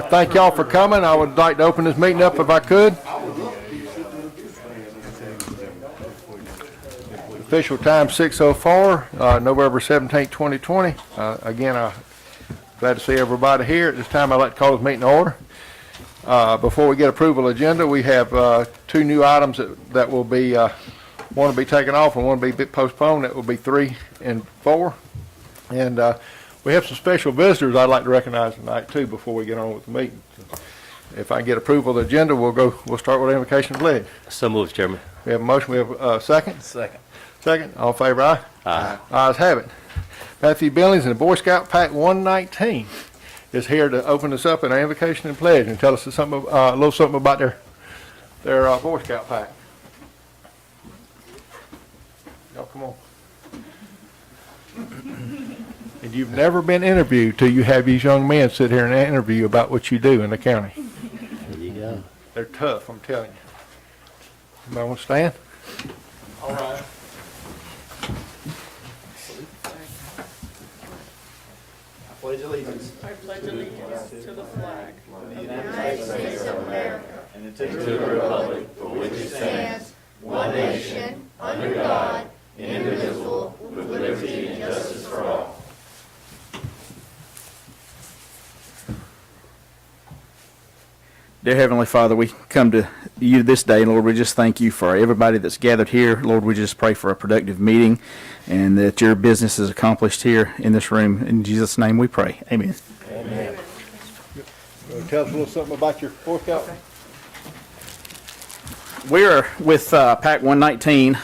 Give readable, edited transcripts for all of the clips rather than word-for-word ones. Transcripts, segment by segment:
Thank y'all for coming. I would like to open this meeting up if I could. Official time 6:04, November 17th, 2020. Again, I'm glad to see everybody here. At this time, I'd like to call this meeting to order. Before we get approval agenda, we have two new items that will be, one will be taken off and one will be postponed. That will be 3 and 4. And we have some special visitors I'd like to recognize tonight too before we get on with the meeting. If I can get approval of the agenda, we'll start with the invocation of pledge. So moved, Chairman. We have a motion. We have a second. Second. Second. All in favor, aye? Aye. Ayes have it. Matthew Billings and the Boy Scout Pack 119 is here to open us up in our invocation and pledge and tell us something, a little something about their Boy Scout pack. Y'all come on. And you've never been interviewed till you have these young men sit here and interview you about what you do in the county. There you go. They're tough, I'm telling you. Anybody want to stand? All right. I pledge allegiance I pledge allegiance to the flag to the United States of America and to the republic for which it stands, one nation, under God, indivisible, with liberty and justice for all. Dear Heavenly Father, we come to you this day, and Lord, we just thank you for everybody that's gathered here. Lord, we just pray for a productive meeting and that your business is accomplished here in this room. In Jesus' name we pray. Amen. Amen. Tell us a little something about your Boy Scout. We're with Pack 119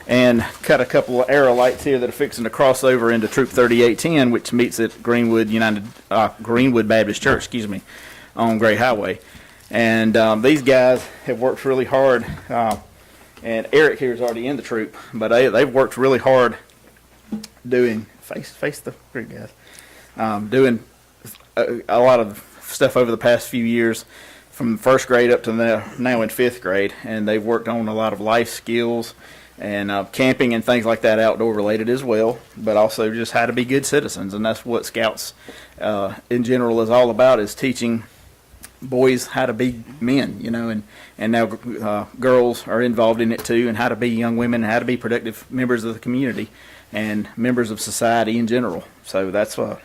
and cut a couple of arrow lights here that are fixing to cross over into Troop 3810, which meets at Greenwood Baptist Church, on Gray Highway. And these guys have worked really hard, and Eric here is already in the troop, but they've worked really hard doing, face the group guys, doing a lot of stuff over the past few years, from first grade up to now in 5th grade, and they've worked on a lot of life skills and camping and things like that, outdoor related as well, but also just how to be good citizens. And that's what Scouts in general is all about, is teaching boys how to be men, and now girls are involved in it too, and how to be young women, and how to be productive members of the community and members of society in general. So that's what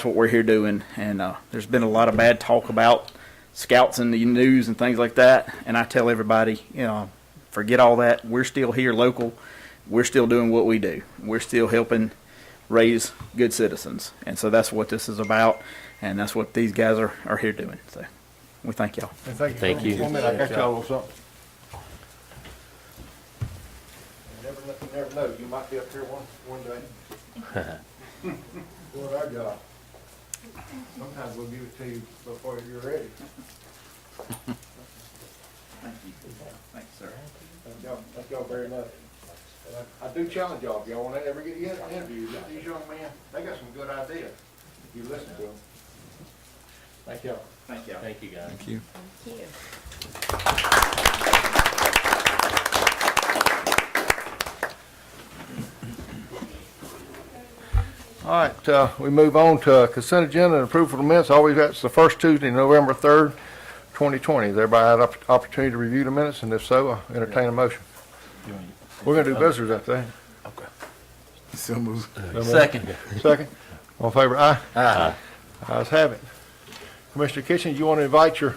we're here doing. And there's been a lot of bad talk about Scouts in the news and things like that, and I tell everybody, forget all that. We're still here local. We're still doing what we do. We're still helping raise good citizens, and so that's what this is about, and that's what these guys are here doing. So we thank y'all. Thank you. 1 minute, I got y'all a little something. You never know. You might be up here one day. Doing our job. Sometimes we'll give it to you before you're ready. Thank you. Thanks, sir. Thank y'all very much. And I do challenge y'all, if y'all want to ever get interviews, these young men, they got some good ideas, if you listen to them. Thank y'all. Thank y'all. Thank you, guys. Thank you. All right, we move on to consent agenda and approval of minutes. Always that's the first Tuesday, November 3rd, 2020. Has everybody had an opportunity to review the minutes? And if so, I'll entertain a motion. We're going to do visitors after that. Okay. So moved. Second. Second. All in favor, aye? Aye. Ayes have it. Commissioner Kitchen, you want to invite your...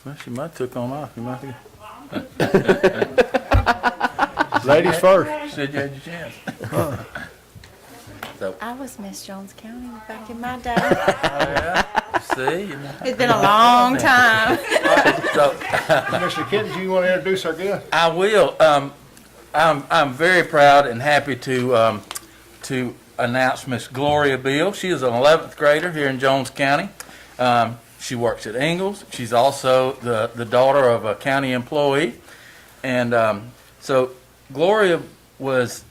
Well, she might took on off. You might Ladies first. said you had your chance. I was Miss Jones County back in my day. See? It's been a long time. Commissioner Kitchen, you want to introduce our guest? I will. I'm very proud and happy to announce Miss Gloria Beal. She is an 11th grader here in Jones County. She works at Ingalls. She's also the daughter of a county employee, and so Gloria was.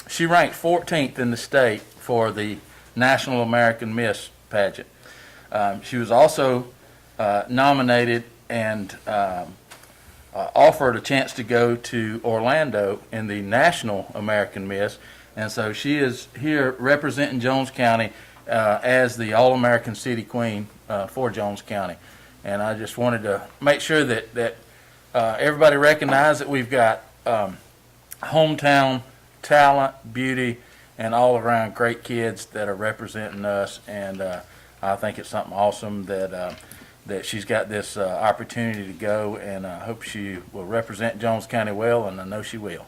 She ranked 14th in the state for the National American Miss pageant. She was also nominated and offered a chance to go to Orlando in the National American Miss, and so she is here representing Jones County as the All-American City Queen for Jones County. And I just wanted to make sure that everybody recognized that we've got hometown talent, beauty, and all-around great kids that are representing us. And I think it's something awesome that she's got this opportunity to go, and I hope she will represent Jones County well, and I know she will.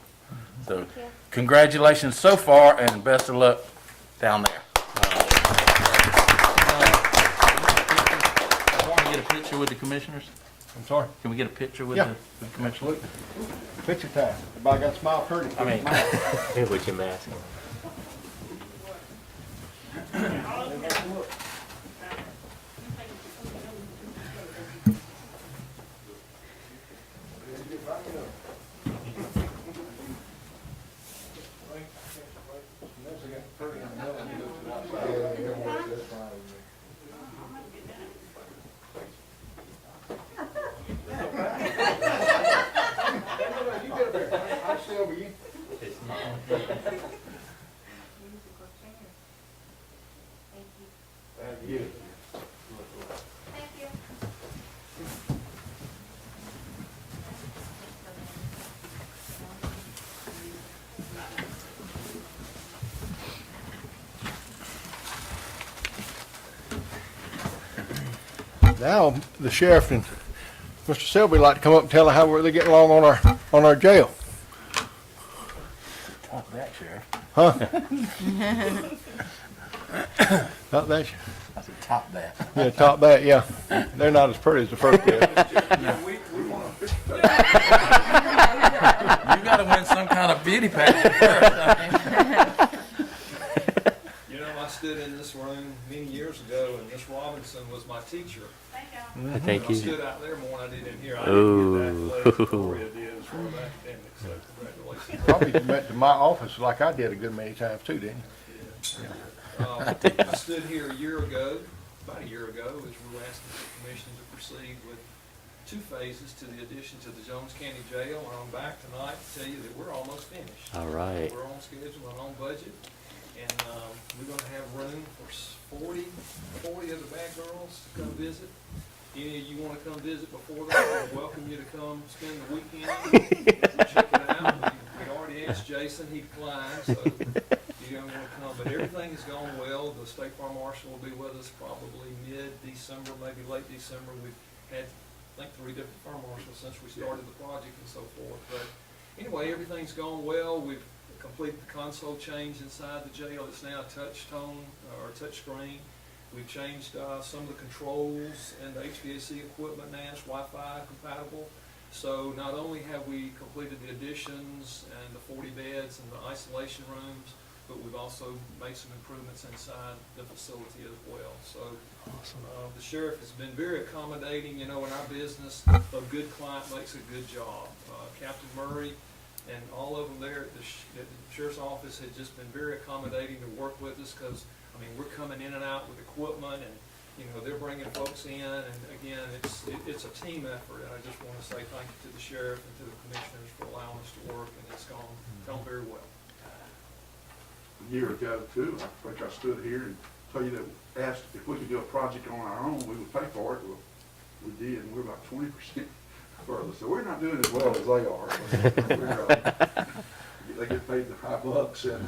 So congratulations so far, and best of luck down there. I want to get a picture with the commissioners. I'm sorry. Can we get a picture with Yeah. the commissioners? Picture time. Everybody got a smile pretty. I mean, With your mask on. Now, the sheriff and Mr. Selby like to come up and tell how they're getting along on our jail. top of that, Sheriff. Not that, I said top that. yeah, top that, yeah. They're not as pretty as the first bit. You gotta win some kind of beauty pageant first. You know, I stood in this room many years ago, and Miss Robinson was my teacher. Thank I you. stood out there more than I did in here. I didn't get that Gloria did as far as academics, so congratulations. Probably went to my office like I did a good many times too, didn't I stood here a year ago, about a year ago, as we were asking the commission to proceed with 2 phases to the addition to the Jones County Jail. And I'm back tonight to tell you that we're almost finished. All right. We're on schedule and on budget, and we're gonna have room for 40 of the bad girls to come visit. Any of you wanna come visit before that, I welcome you to come spend the weekend, check it out. We already asked Jason, he declined, so you don't wanna come, but everything has gone well. The State Farm Marshal will be with us probably mid-December, maybe late December. We've had, I think, 3 different farm marshals since we started the project and so forth. But anyway, everything's gone well. We've completed the console change inside the jail. It's now touch tone or touch screen. We've changed some of the controls and the HVAC equipment now. It's Wi-Fi compatible. So not only have we completed the additions and the 40 beds and the isolation rooms, but we've also made some improvements inside the facility as well. So the sheriff has been very accommodating. You know, in our business, a good client makes a good job. Captain Murray and all of them there at the sheriff's office had just been very accommodating to work with us, because, I mean, we're coming in and out with equipment, and, you know, they're bringing folks in, and again, it's a team effort. And I just want to say thank you to the sheriff and to the commissioners for allowing us to work, and it's gone very well. A year ago too, I think I stood here and told you that, asked if we could do a project on our own, we would pay for it. Well, we did, and we're about 20% further, so we're not doing as well as they are. They get paid the high bucks, and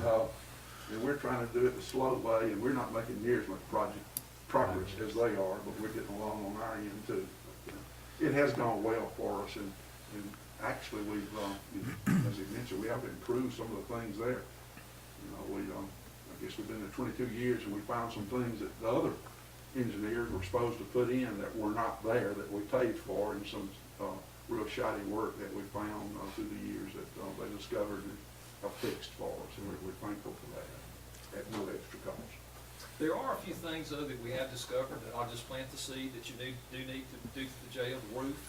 we're trying to do it the slow way, and we're not making near as much progress as they are, but we're getting along on our end too. But, it has gone well for us, and actually we've, as you mentioned, we have improved some of the things there. You know, I guess we've been there 22 years, and we found some things that the other engineers were supposed to put in that were not there, that we paid for, and some real shoddy work that we found through the years that they discovered and have fixed for us, and we're thankful for that at no extra cost. There are a few things, though, that we have discovered that I'll just plant the seed that you do need to do to the jail. The roof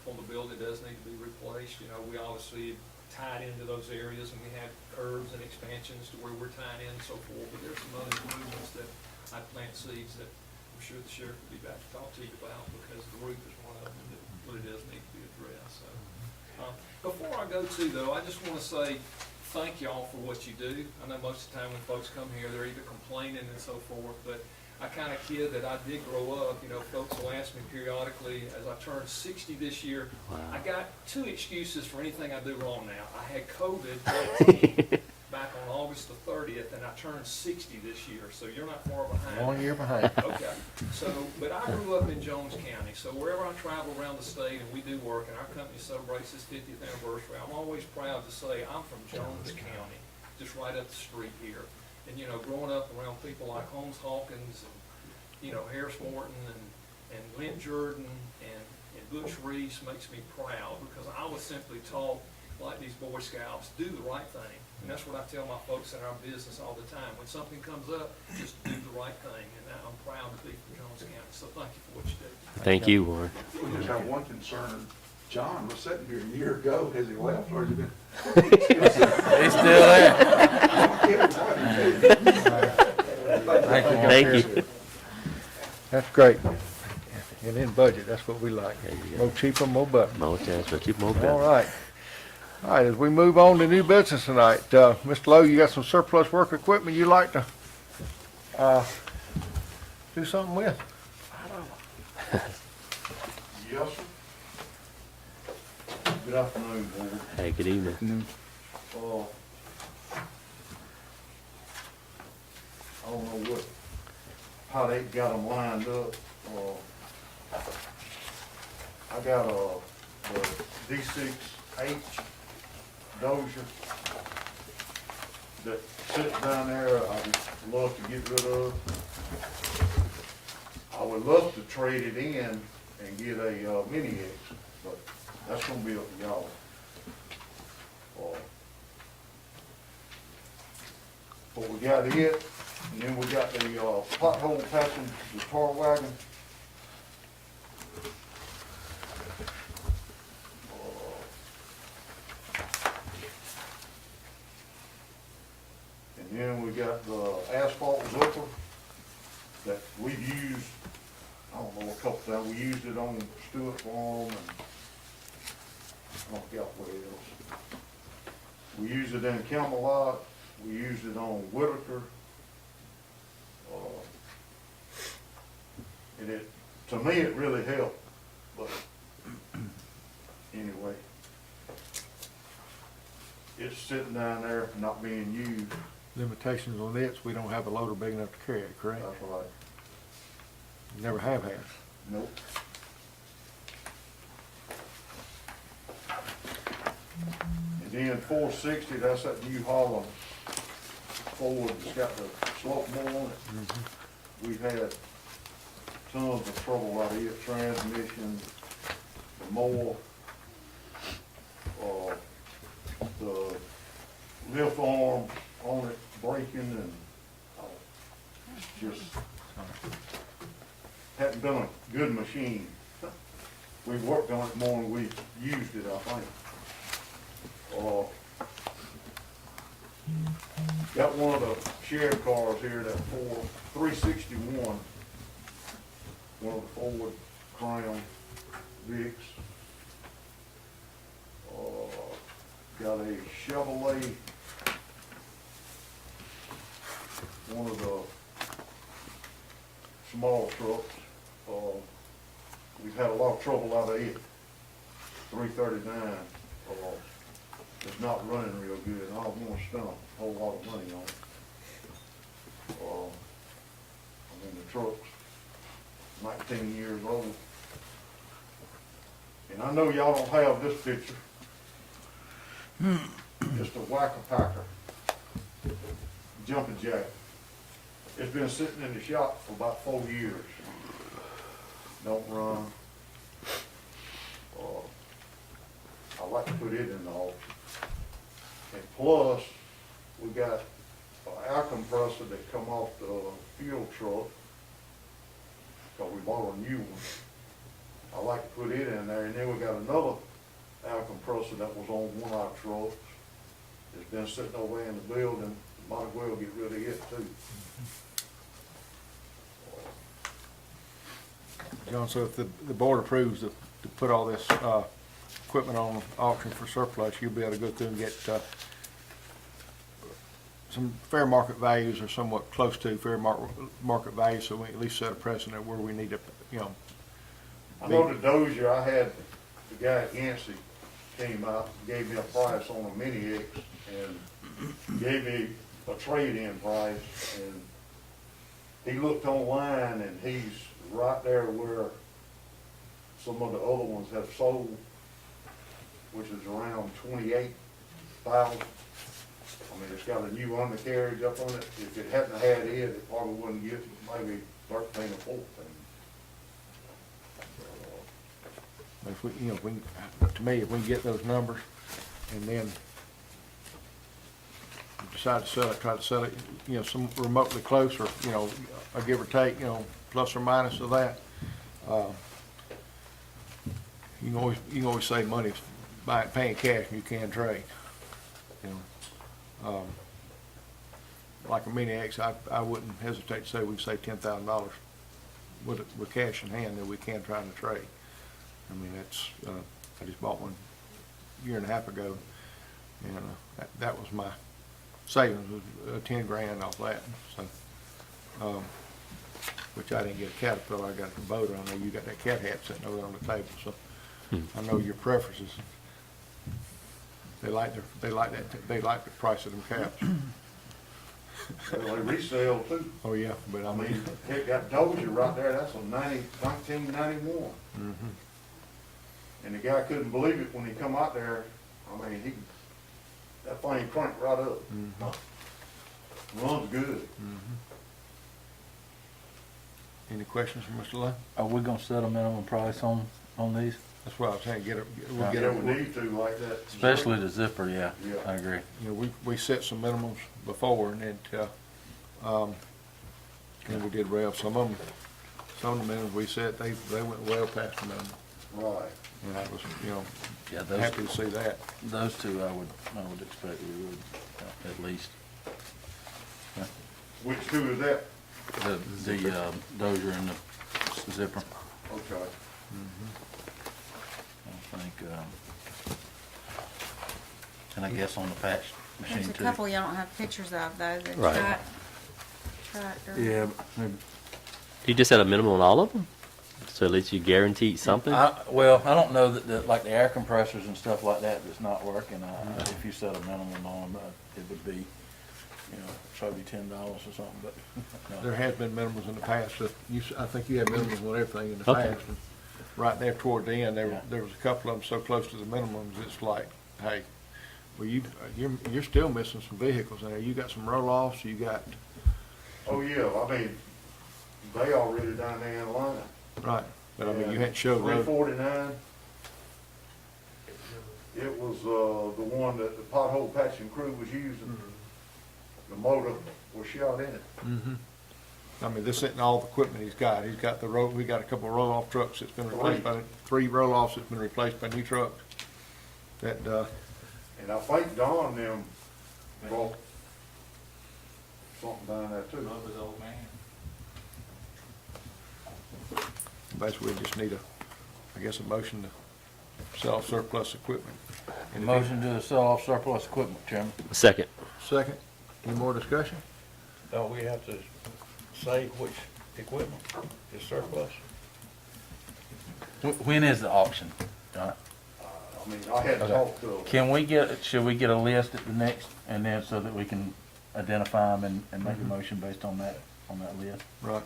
on the building does need to be replaced. You know, we obviously tied into those areas, and we have curbs and expansions to where we're tying in and so forth. But there's some other improvements that I plant seeds that I'm sure the sheriff will be back to talk to you about, because the roof is one of them that really does need to be addressed. So, before I go to, though, I just want to say thank y'all for what you do. I know most of the time when folks come here, they're either complaining and so forth, but I kind of kid that I did grow up, you know, folks will ask me periodically, as I turned 60 this year, I got 2 excuses for anything I do wrong now. I had COVID-19 back on August the 30th, and I turned 60 this year, so you're not far behind. 1 year behind. Okay, so, but I grew up in Jones County, so wherever I travel around the state and we do work and our company celebrates its 50th anniversary, I'm always proud to say I'm from Jones County, just right up the street here. And, you know, growing up around people like Holmes Hawkins and, you know, Harris Morton and Lynn Jordan and Butch Reese makes me proud, because I was simply taught, like these Boy Scouts, do the right thing. And that's what I tell my folks in our business all the time. When something comes up, just do the right thing. And I'm proud to be from Jones County. So thank you for what you do. Thank you, Warren. We just have one concern. John was sitting here a year ago. Has he left or has he been? He's still there. Thank you. That's great. And in budget, that's what we like. There you go. More cheaper, more butter. More chance, but you more All better. right. All right, as we move on to new business tonight, Mr. Lowe, you got some surplus work equipment you'd like to, do something with? Yes, sir. Good afternoon, Board. Hey, good evening. I don't know how they got them lined up. I got the D6H Dozier that sits down there. I would love to get rid of. I would love to trade it in and get a Mini X, but that's gonna be up to y'all. But we got it, and then we got the pothole patching, the tar wagon. And then we got the asphalt zipper that we've used, I don't know, a couple times. We used it on Stewart Farm and I forgot where else. We used it in Camelot, we used it on Whitaker. And it, to me, it really helped, but anyway. It's sitting down there not being used. Limitations on this, we don't have a loader big enough to carry it, correct? That's right. Never have had. Nope. And then 460, that's that New Holland Ford that's got the slope mower on it. We've had tons of trouble out of it, transmission, the mower, the lift arm on it breaking, and just hadn't been a good machine. We've worked on it more than we've used it, I think. Got one of the shared cars here, that 361, one of the Ford Crown Vics. Got a Chevrolet, one of the small trucks. We've had a lot of trouble out of it. 339, it's not running real good, and I don't want to spend a whole lot of money on it. I mean, the truck's 19 years old. And I know y'all don't have this picture. Just a whack-a-packer, jumping jack. It's been sitting in the shop for about 4 years. Don't run. I like to put it in the auction. And plus, we got an air compressor that come off the fuel truck, because we bought a new one. I like to put it in there, and then we got another air compressor that was on one of our trucks. It's been sitting over there in the building, might as well get rid of it too. John, so if the board approves to put all this, equipment on auction for surplus, you'll be able to go through and get, some fair market values or somewhat close to fair market value, so we at least set a precedent where we need to, you know. I know the Dozier, I had the guy at Yancey came out, gave me a price on a Mini X and gave me a trade-in price, and he looked online and he's right there where some of the other ones have sold, which is around 28,000. I mean, it's got a new undercarriage up on it. If it hadn't had it probably wouldn't get maybe 13 or 14. If we, you know, if we, to me, if we can get those numbers and then decide to sell it, try to sell it, you know, some remotely close, or, you know, a give or take, you know, plus or minus of that. You can always save money by paying cash and you can trade. You know, like a Mini X, I wouldn't hesitate to say we can save $10,000 with cash in hand that we can try to trade. I mean, it's, I just bought one a year and a half ago, and that was my savings, was 10 grand off that. So, which I didn't get a Caterpillar, I got a Kubota. I know you got that cat hat sitting over there on the table, so I know your preferences. They like the price of them caps. Well, they resell too. Oh yeah, but I I mean, mean, it got Dozier right there, that's a 1991. And the guy couldn't believe it when he come out there. I mean, that thing cranked right up. Runs good. any questions from Mr. Lowe? Are we gonna set a minimum price on these? That's what I was saying. We'll Yeah. get Yeah, it. we need to like that. Especially the zipper, yeah, Yeah. I agree. You know, we set some minimums before, and and we did well. Some of the minimums we set, they went well past the minimum. Right. And I was, you know, Yeah, happy to see that. those two I would expect we would, at least. Which two is that? The Dozier and the zipper, Okay. I think, and I guess on the patch machine There's a too. couple you don't have pictures of though, the Right. tractor. Yeah, maybe. You just set a minimum on all of them? So at least you guaranteed something? Well, I don't know that, like the air compressors and stuff like that that's not working, if you set a minimum on them, it would be, you know, probably $10 or something, but. no. There has been minimums in the past. I think you had minimums on everything in the Okay. past. And right there toward the end, Yeah. there was a couple of them so close to the minimums, it's like, hey, well, you're still missing some vehicles in there. You got some roll-offs, you got, Oh, yeah, I mean, they already down there in line. right, but I mean, you had to show road. 349. It was, the one that the pothole patching crew was using. The motor was shot in it. I mean, this isn't all the equipment he's got. He's got we got a couple of roll-off trucks that's been replaced by, 3 roll-offs that's been replaced by new trucks. That, And I think Don them brought something down there too. basically we just need a motion to sell surplus equipment. And Motion to sell off surplus equipment, Chairman. Second. Second, any more discussion? Don't we have to say which equipment is surplus? When is the auction? John? I mean, I had Okay. talked to, Should we get a list at the next, and then so that we can identify them and make a motion based on that list? Right.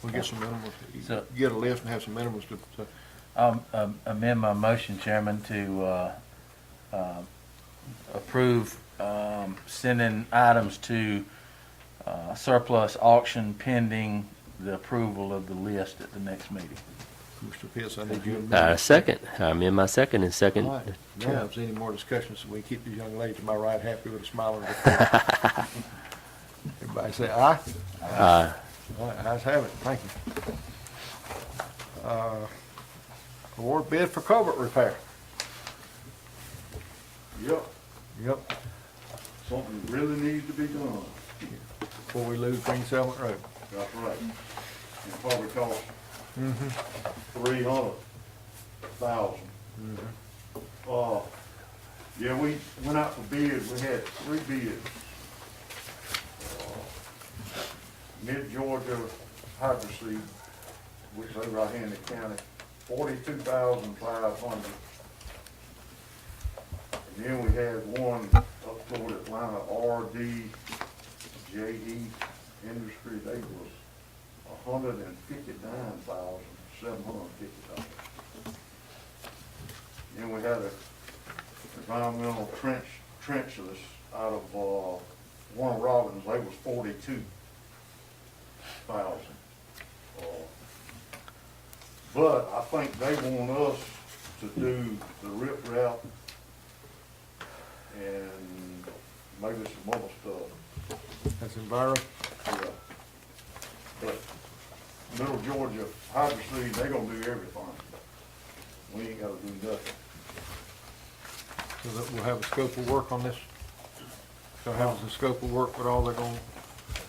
We'll get some minimums, So- get a list and have some minimums to I'll amend my motion, Chairman, to approve sending items to surplus auction pending the approval of the list at the next meeting. Mr. Pitts, I need you to amend. Second. I amend my second and second. All right. Now, if there's any more discussion, so we can keep these young ladies to my right happy with a smile on their face. Everybody say aye? All right, ayes have it, thank you. Award bid for culvert repair. yep, Yep, something really needs to be done. before we lose Green Settlement Road. That's right. It probably cost Mm-hmm. 300,000. Yeah, we went out for bids. We had 3 bids. Mid-Georgia hydroseed, which is over here in the county, 42,500. And then we had one up toward Atlanta, RDJE Industry, they was $159,750. Then we had a environmental trenchless out of, Warner Robins, they was 42,000. But I think they want us to do the riprap and maybe some other stuff. That's Enviro. Yeah. But Middle Georgia hydroseed, they gonna do everything. We ain't gotta do nothing. So that we'll have a scope of work on this. So how's the scope of work, what all they're gonna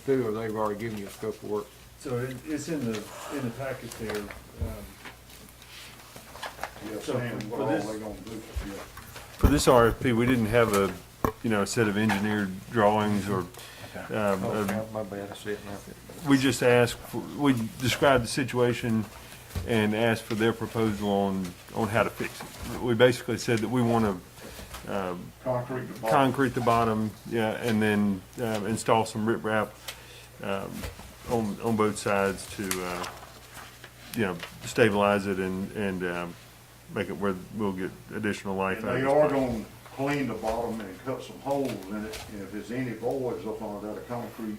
do, or they've already given you a scope of work? So it's in the packet there. Yeah, So saying for what all this- they gonna do, yeah. For this RFP, we didn't have a set of engineered drawings or, My bad, I see it now. we just asked, we described the situation and asked for their proposal on how to fix it. We basically said that we want to Concrete the bottom. concrete the bottom, yeah, and then install some riprap on both sides to, stabilize it and make it where we'll get additional life And out of they it. are gonna clean the bottom and cut some holes in it, and if there's any voids up under that, concrete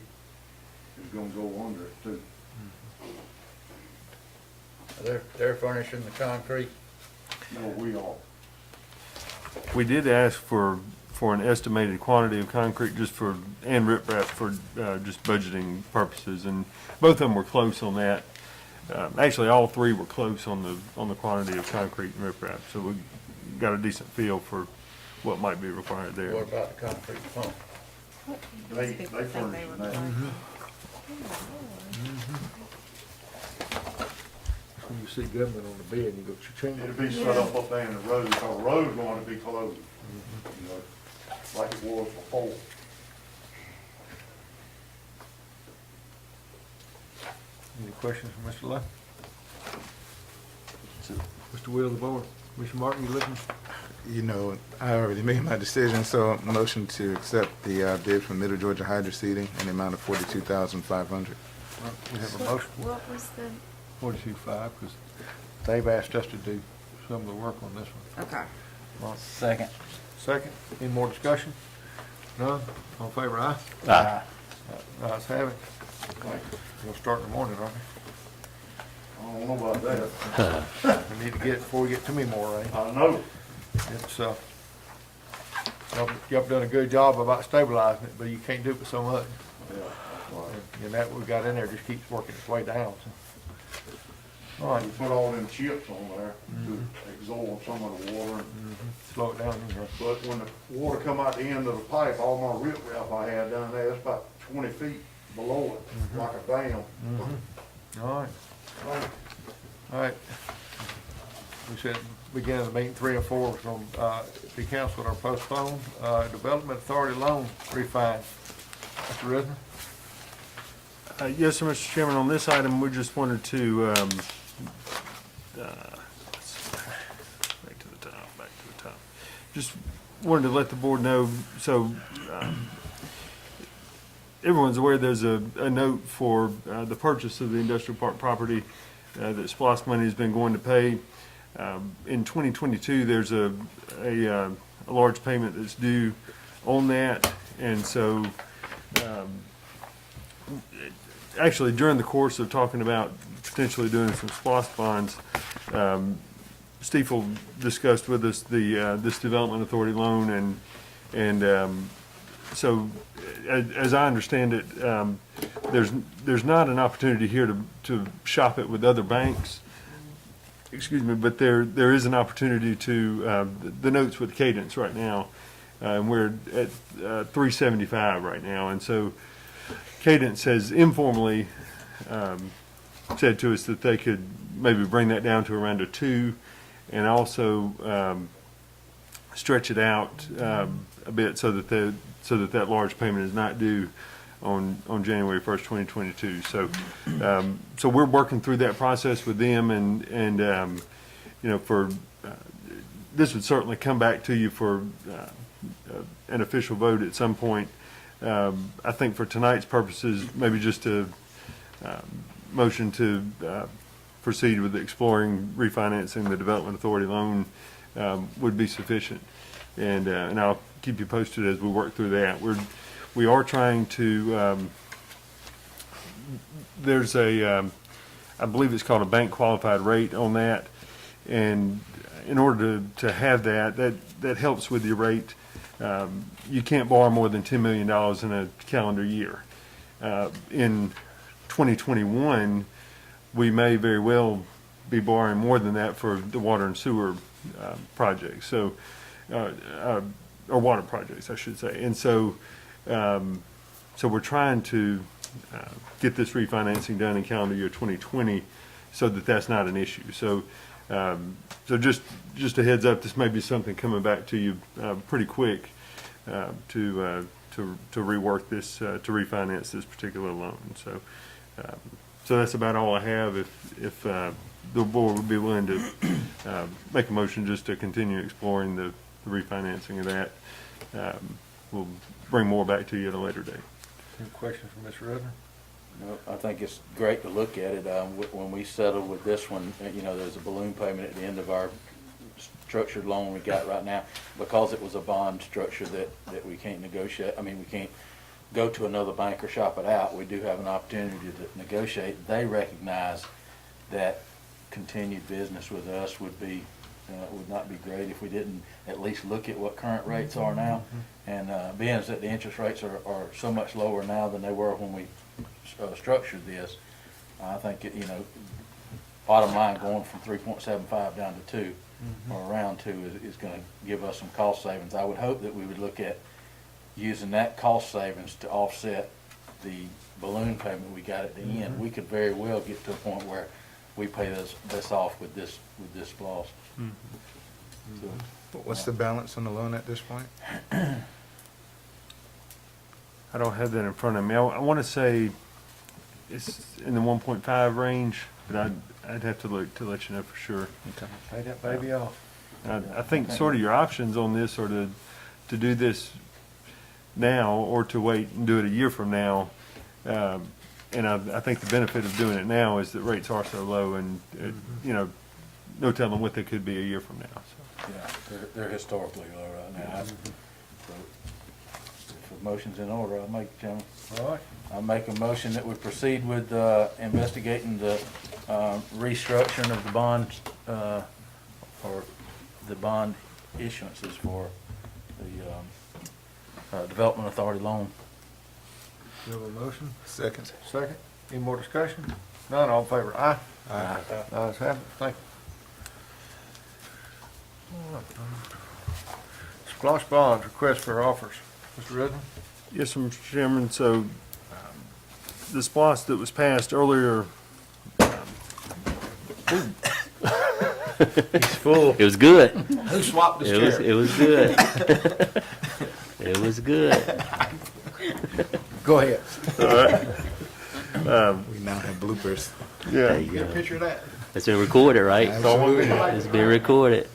is gonna go under it too. They're furnishing the concrete. No, we are. We did ask for an estimated quantity of concrete and riprap for just budgeting purposes, and both of them were close on that. Actually, all three were close on the quantity of concrete and riprap, so we got a decent feel for what might be required there. What about the concrete pump? They furnish that. When you see government on the bed, you go, cha-ching. It'll be set up there in the road, because the road's going to be closed, you know, like it was before. Any questions for Mr. Lowe? Mr. Will, the board. Mr. Martin, you looking? You know, I already made my decision, so motion to accept the bid from Middle Georgia Hydro Seeding in the amount of $42,500. We have a motion, What was the, 42.5, because they've asked us to do some of the work on this one. okay. Second. Second, any more discussion? None? All in favor, aye? Aye. Ayes have it. We'll start in the morning, aren't I don't know about that. we? We need to get it before we get too many more rain. I know. It's, y'all done a good job about stabilizing it, but you can't do it with so much. Yeah, that's right. And that we got in there just keeps working its way down, so. All right, We put all them chips on there to absorb some of the water. slow it down, you know. But when the water come out the end of the pipe, all my riprap I had down there, it's about 20 feet below it, like a dam. All right, all right. We said beginning of the meeting, 3 and 4 was going to be canceled or postponed. Development Authority loan refined. Mr. Risner? Yes, sir, Mr. Chairman, on this item, we just wanted to, back to the top. Just wanted to let the board know, so, everyone's aware there's a note for, the purchase of the industrial park property, that SPOS money has been going to pay. In 2022, there's a large payment that's due on that, and so, actually, during the course of talking about potentially doing some SPOS bonds, Stiefel discussed with us this Development Authority loan, and so, as I understand it, there's not an opportunity here to shop it with other banks. Excuse me, but there is an opportunity to the notes with Cadence right now, and we're at 375 right now, and so. Cadence has informally said to us that they could maybe bring that down to around a 2, and also stretch it out a bit so that that large payment is not due on January 1st, 2022. So, so we're working through that process with them, and you know, this would certainly come back to you for an official vote at some point. I think for tonight's purposes, maybe just a motion to proceed with exploring refinancing the Development Authority loan would be sufficient. And I'll keep you posted as we work through that. We are trying to, there's I believe it's called a bank qualified rate on that. And in order to have that helps with your rate. You can't borrow more than $10 million in a calendar year. In 2021, we may very well be borrowing more than that for the water and sewer projects. So, or water projects, I should say. And so, so we're trying to get this refinancing done in calendar year 2020, so that that's not an issue. So, so just a heads up, this may be something coming back to you pretty quick to rework this, to refinance this particular loan. So, so that's about all I have. If the board would be willing to make a motion just to continue exploring the refinancing of that, we'll bring more back to you at a later date. Any questions from Mr. Rudner? No, I think it's great to look at it. When we settled with this one, you know, there's a balloon payment at the end of our structured loan we got right now, because it was a bond structure that we can't negotiate. I mean, we can't go to another bank or shop it out. We do have an opportunity to negotiate. They recognize that continued business with us would not be great if we didn't at least look at what current rates are now. And being that the interest rates are so much lower now than they were when we structured this, I think you know, bottom line, going from 3.75 down to 2 or around 2 is going to give us some cost savings. I would hope that we would look at using that cost savings to offset the balloon payment we got at the end. We could very well get to a point where we pay this off with this clause. So, What's the balance on the loan at this point? I don't have that in front of me. I want to say it's in the 1.5 range, but I'd have to look to let you know for sure. Pay that baby off. I think sort of your options on this are to do this now or to wait and do it a year from now. And I think the benefit of doing it now is that rates are so low, and you know, no telling what they could be a year from now. So. yeah, they're historically low right now. So, if the motion's in order, I'll make, Chairman. All right. I'll make a motion that we proceed with investigating the restructuring of the bonds, or the bond issuances for the Development Authority loan. You have a motion? Second. Second. Any more discussion? None, all in favor? Aye. Aye. Ayes have it. Thank you. Splosh bonds, request for offers. Mr. Rudman? Yes, Mr. Chairman. So the SPLOST that was passed earlier. He's full. It was good. Who swapped his chair? It was good. It was good. Go ahead. We now have bloopers. There Yeah. you Get a go. picture of that. It's been recorded, right? It's been recorded.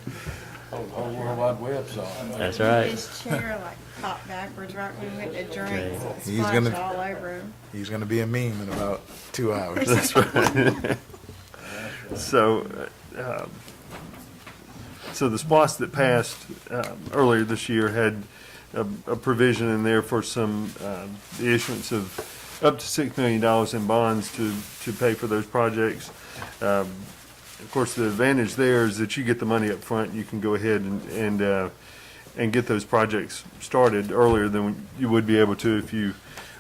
Whole World Wide Web saw it. That's right. His chair like popped backwards right when he went to drink, so it He's splashed gonna- all over him. He's going to be a meme in about 2 hours. So, so the SPLOST that passed earlier this year had a provision in there for some the issuance of up to $6 million in bonds to pay for those projects. Of course, the advantage there is that you get the money up front. You can go ahead and get those projects started earlier than you would be able to if you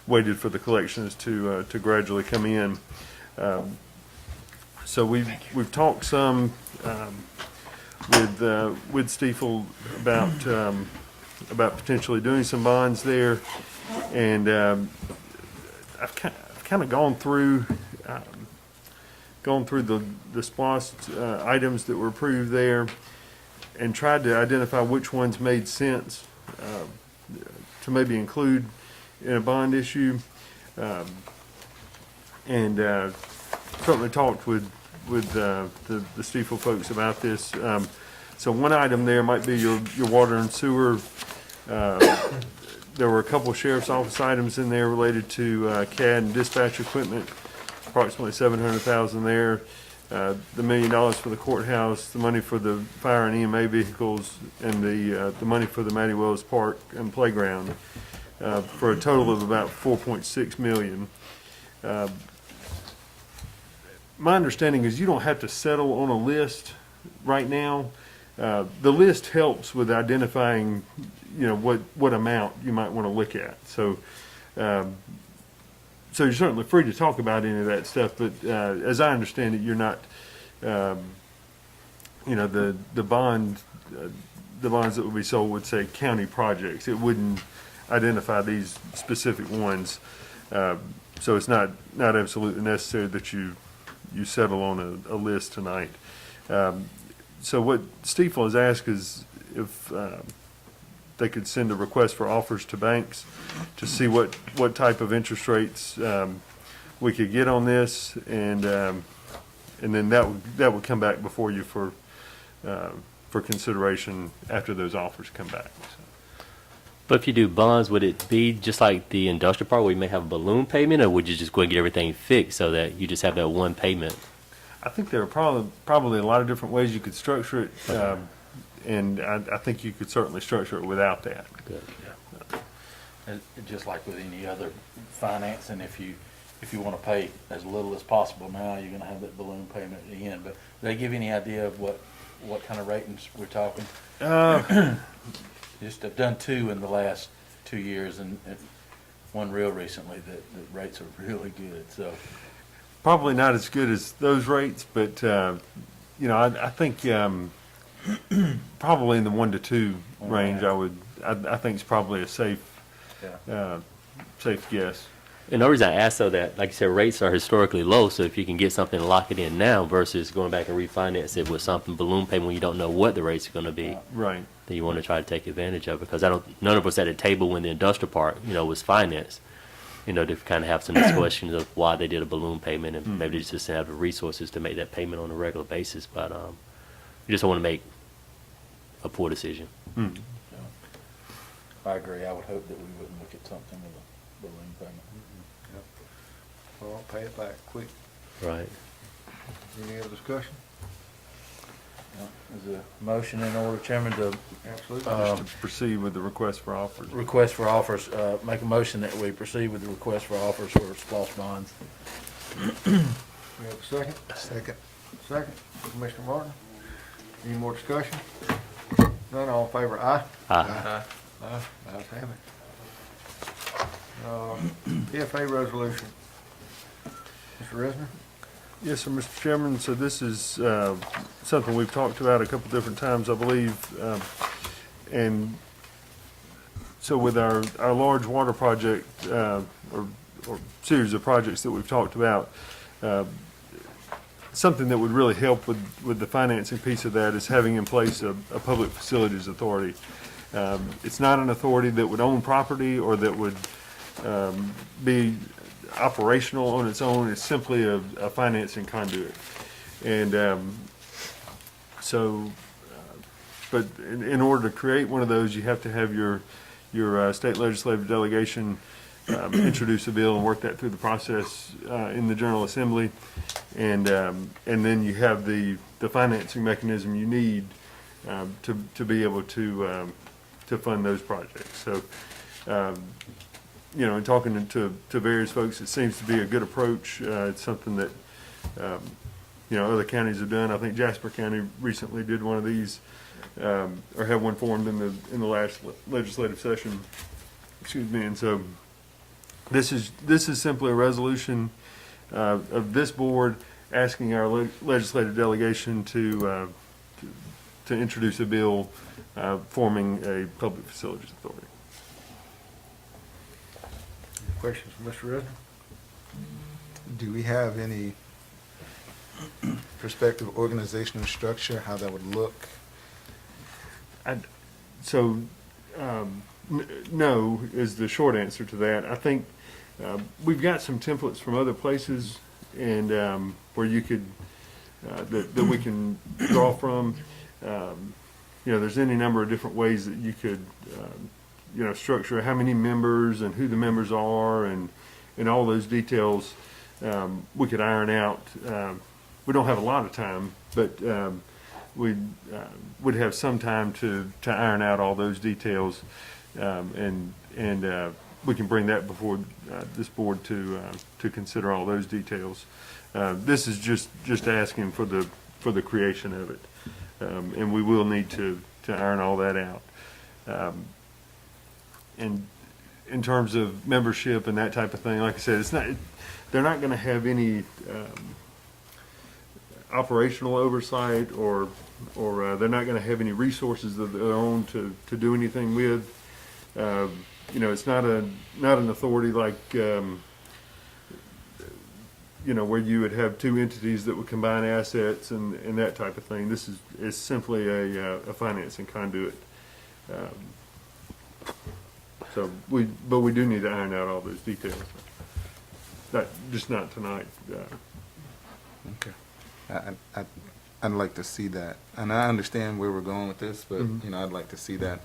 waited for the collections to gradually come in. So we've talked some with Stiefel about potentially doing some bonds there, and I've kind of gone through the SPLOST items that were approved there, and tried to identify which ones made sense to maybe include in a bond issue. And certainly talked with the Stiefel folks about this. So one item there might be your water and sewer. There were a couple of sheriff's office items in there related to CAD and dispatch equipment, approximately $700,000 there. The $1 million for the courthouse, the money for the fire and EMA vehicles, and the money for the Matty Wells Park and playground, for a total of about $4.6 million. My understanding is you don't have to settle on a list right now. The list helps with identifying, what amount you might want to look at. So you're certainly free to talk about any of that stuff, but as I understand it, you're not, the bonds that would be sold would say county projects. It wouldn't identify these specific ones. So it's not absolutely necessary that you settle on a list tonight. So what Stiefel has asked is if they could send a request for offers to banks to see what type of interest rates we could get on this, and then that would come back before you for consideration after those offers come back. But if you do bonds, would it be just like the industrial park where you may have a balloon payment, or would you just go and get everything fixed so that you just have that one payment? I think there are probably a lot of different ways you could structure it, and I think you could certainly structure it without that. Good. And just like with any other financing, if you want to pay as little as possible now, you're going to have that balloon payment at the end. But do they give any idea of what kind of ratings we're talking? Just I've done 2 in the last 2 years, and one real recently that rates are really good. So Probably not as good as those rates, but I think probably in the 1 to 2 range. I think it's probably a safe guess. And the reason I ask, though, that, like you said, rates are historically low, so if you can get something and lock it in now versus going back and refinance it with something balloon payment when you don't know what the rates are going to be, Right. then you want to try to take advantage of it. Because none of us at the table when the industrial park, was financed, to kind of have some questions of why they did a balloon payment, and maybe they just didn't have the resources to make that payment on a regular basis. But you just don't want to make a poor decision. I agree. I would hope that we wouldn't look at something with a balloon payment. Well, pay it back quick. Right. Any other discussion? Is a motion in order, Chairman, to Absolutely. Just to proceed with the request for offers. request for offers, make a motion that we proceed with the request for offers for SPOS bonds. We have a second? Second. Second. Commissioner Martin? Any more discussion? None, all in favor, aye? Aye. Aye. Ayes have it. PFA resolution. Mr. Resner? Yes, sir, Mr. Chairman. So this is something we've talked about a couple different times, I believe. And so with our large water project, or series of projects that we've talked about, something that would really help with the financing piece of that is having in place a public facilities authority. It's not an authority that would own property or that would be operational on its own. It's simply a financing conduit. And but in order to create one of those, you have to have your state legislative delegation introduce a bill and work that through the process in the General Assembly, and then you have the financing mechanism you need to be able to fund those projects. So, in talking to various folks, it seems to be a good approach. It's something that other counties have done. I think Jasper County recently did one of these, or had one formed in the last legislative session. Excuse me. And so this is simply a resolution of this board asking our legislative delegation to introduce a bill forming a public facilities authority. Questions for Mr. Resner? Do we have any prospective organizational structure, how that would look? No is the short answer to that. I think we've got some templates from other places and where you could that we can draw from. There's any number of different ways that you could structure how many members and who the members are and all those details. We could iron out. We don't have a lot of time, but we'd have some time to iron out all those details, and we can bring that before this board to consider all those details. This is just asking for the creation of it, and we will need to iron all that out. And in terms of membership and that type of thing, like I said, they're not going to have any operational oversight, or they're not going to have any resources of their own to do anything with. It's not an authority like where you would have two entities that would combine assets and that type of thing. This is simply a financing conduit. We do need to iron out all those details. Just not tonight. Okay. I'd like to see that, and I understand where we're going with this, but I'd like to see that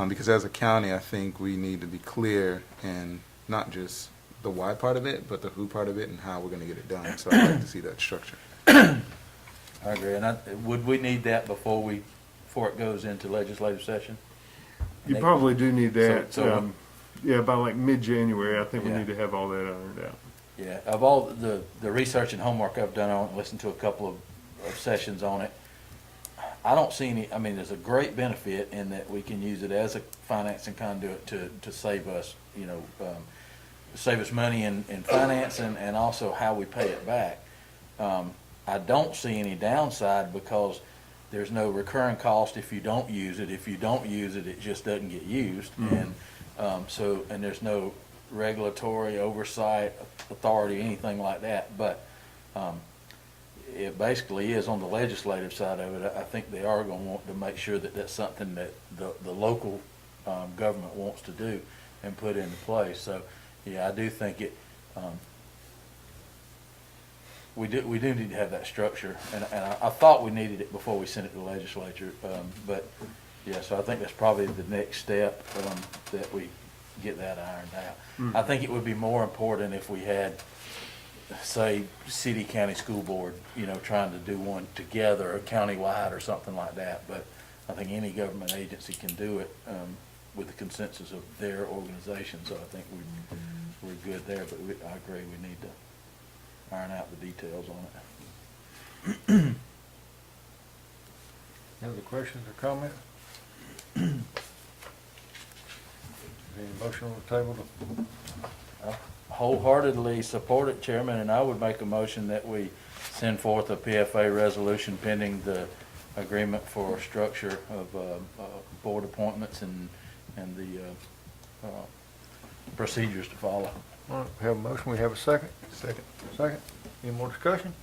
because as a county, I think we need to be clear in not just the why part of it, but the who part of it and how we're going to get it done. So I'd like to see that structure. I agree. And would we need that before it goes into legislative session? You probably do need that. So- by like mid-January, I think we Yeah. need to have all that ironed out. Yeah, of all the research and homework I've done on it, listened to a couple of sessions on it, I don't see any, there's a great benefit in that we can use it as a financing conduit to save us, save us money in finance and also how we pay it back. I don't see any downside because there's no recurring cost if you don't use it. If you don't use it, it just doesn't get used. And and there's no regulatory oversight, authority, anything like that. But it basically is on the legislative side of it. I think they are going to want to make sure that that's something that the local government wants to do and put into place. So, yeah, I do think it. We do need to have that structure, and I thought we needed it before we sent it to the legislature. But yeah, so I think that's probably the next step that we get that ironed out. I think it would be more important if we had, say, city, county, school board, trying to do one together or countywide or something like that. But I think any government agency can do it with the consensus of their organization. So I think we're good there. But I agree, we need to iron out the details on it. Any other questions or comments? Any motion on the table? Wholeheartedly support it, Chairman, and I would make a motion that we send forth a PFA resolution pending the agreement for structure of board appointments and the procedures to follow. All right, we have a motion, we have a second? Second. Any more discussion?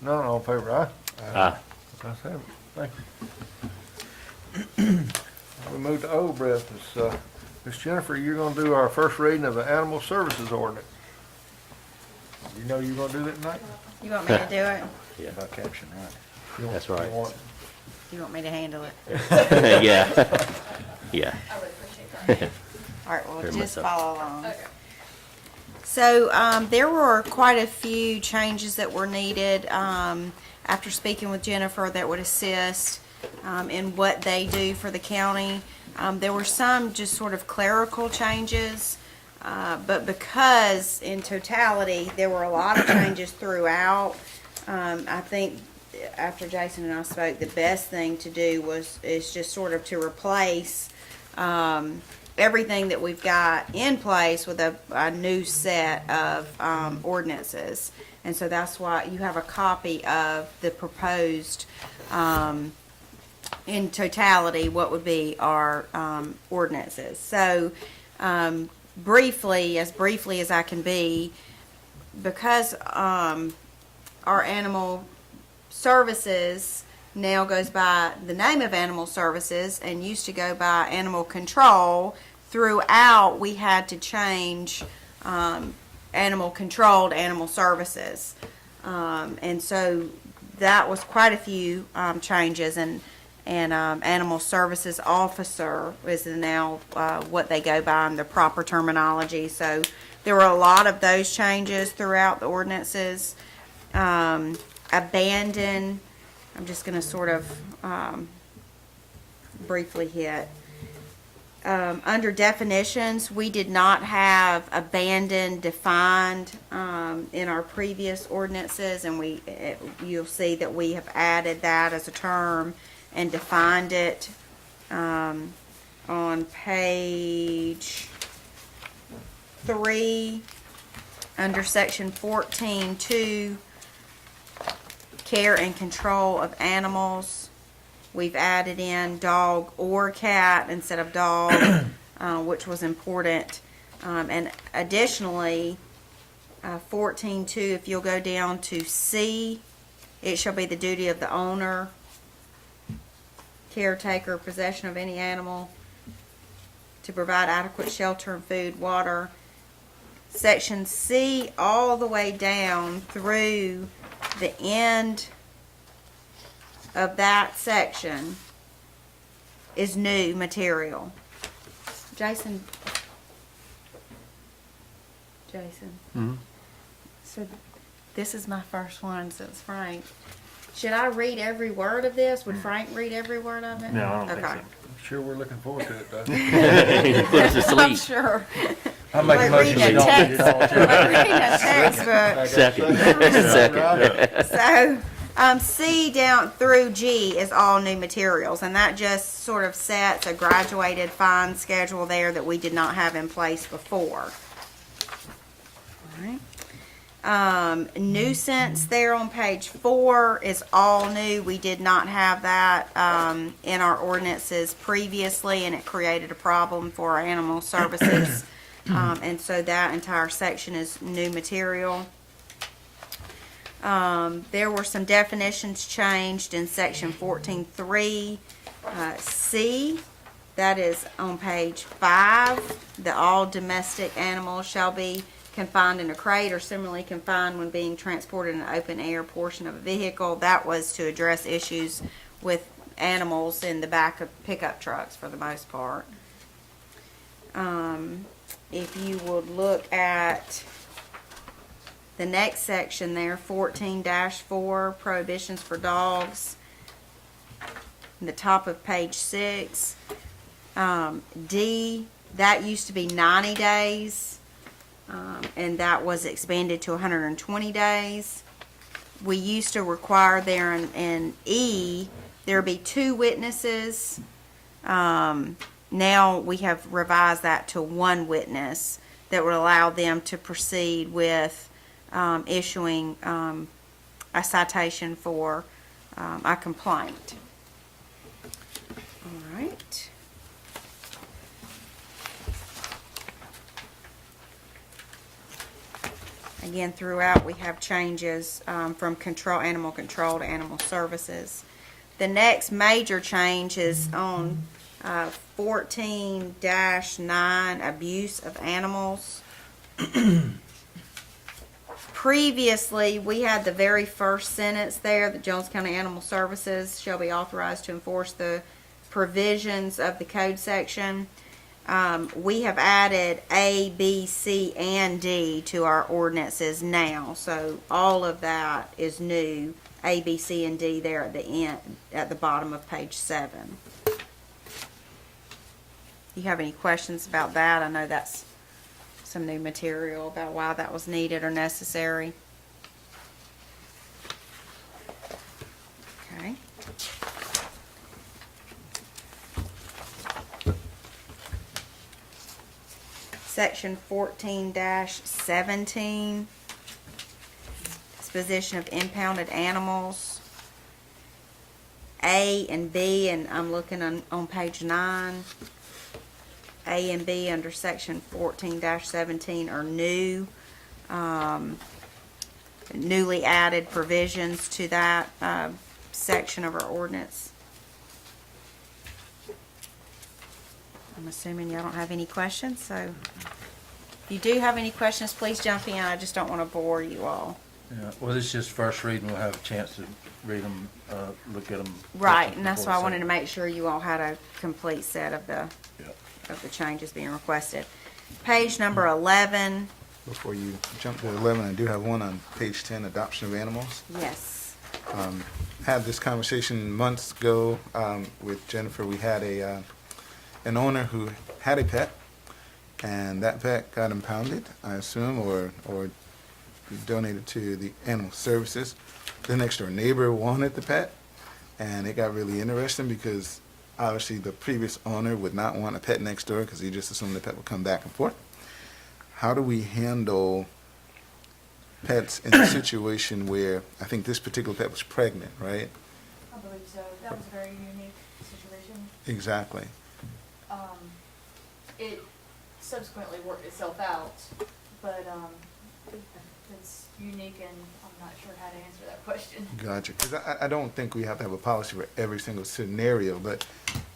None, all in favor, aye? Aye. Ayes have it, thank you. We move to old business. Ms. Jennifer, you're gonna do our first reading of the Animal Services Ordinance. You know you're gonna do that tonight? You want me to do it? Yeah, By caption, right? You want- That's right. you want- You want me to handle it? yeah. Yeah. All right, well, Very just much so. follow along. So, there were quite a few changes that were needed, after speaking with Jennifer that would assist, in what they do for the county. There were some just sort of clerical changes, but because in totality, there were a lot of changes throughout, I think after Jason and I spoke, the best thing to do is just sort of to replace, everything that we've got in place with a new set of ordinances. And so that's why you have a copy of the proposed, in totality, what would be our ordinances. So briefly as I can be, because our animal services now goes by the name of Animal Services and used to go by Animal Control, throughout we had to change animal controlled animal services. And so that was quite a few changes, and animal services officer is now what they go by in the proper terminology. So there were a lot of those changes throughout the ordinances. Abandon, I'm just going to sort of briefly hit. Under definitions, we did not have abandoned defined in our previous ordinances, and you'll see that we have added that as a term and defined it on page 3 under section 14.2, care and control of animals. We've added in dog or cat instead of dog, which was important. And additionally, 14.2, if you'll go down to C, it shall be the duty of the owner, caretaker, possession of any animal to provide adequate shelter and food, water. Section C all the way down through the end of that section is new material. Jason. So this is my first one since Frank. Should I read every word of this? Would Frank read every word of it? No, I don't think Okay. Sure, we're looking forward to it, though. Put us to I'm sleep. sure. I make a Like motion reading we a don't. text. Like reading a textbook. Second. Second. So, C down through G is all new materials, and that just sort of sets a graduated fine schedule there that we did not have in place before. All right. Nuisance there on page 4 is all new. We did not have that in our ordinances previously, and it created a problem for our animal services. And so that entire section is new material. There were some definitions changed in section 14.3. C, that is on page 5. The all domestic animals shall be confined in a crate or similarly confined when being transported in an open air portion of a vehicle. That was to address issues with animals in the back of pickup trucks for the most part. If you would look at the next section there, 14-4, prohibitions for dogs, in the top of page 6. D, that used to be 90 days. And that was expanded to 120 days. We used to require there in E, there be 2 witnesses. Now we have revised that to 1 witness that would allow them to proceed with issuing a citation for a complaint. All right. Again, throughout we have changes from animal control to animal services. The next major change is on 14-9, abuse of animals. Previously, we had the very first sentence there, that Jones County Animal Services shall be authorized to enforce the provisions of the code section. We have added A, B, C, and D to our ordinances now, so all of that is new. A, B, C, and D there at the end, at the bottom of page 7. You have any questions about that? I know that's some new material about why that was needed or necessary. Okay. Section 14-17, disposition of impounded animals. A and B, and I'm looking on page 9. A and B under section 14-17 are new, newly added provisions to that section of our ordinance. I'm assuming y'all don't have any questions, so If you do have any questions, please jump in. I just don't want to bore you all. Yeah, well, this is just first reading. We'll have a chance to read them, look at them. Right, and that's why I wanted to make sure you all had a complete set of the changes being requested. Page number 11, Before you jump to 11, I do have one on page 10, adoption of animals. yes. Had this conversation months ago with Jennifer. We had an owner who had a pet, and that pet got impounded, I assume, or donated to the animal services. The next door neighbor wanted the pet, and it got really interesting because obviously the previous owner would not want a pet next door because he just assumed the pet would come back and forth. How do we handle pets in a situation where, I think this particular pet was pregnant, right? I believe so. That was a very unique situation. Exactly. It subsequently worked itself out, but it's unique, and I'm not sure how to answer that question. Gotcha. Because I don't think we have to have a policy for every single scenario, but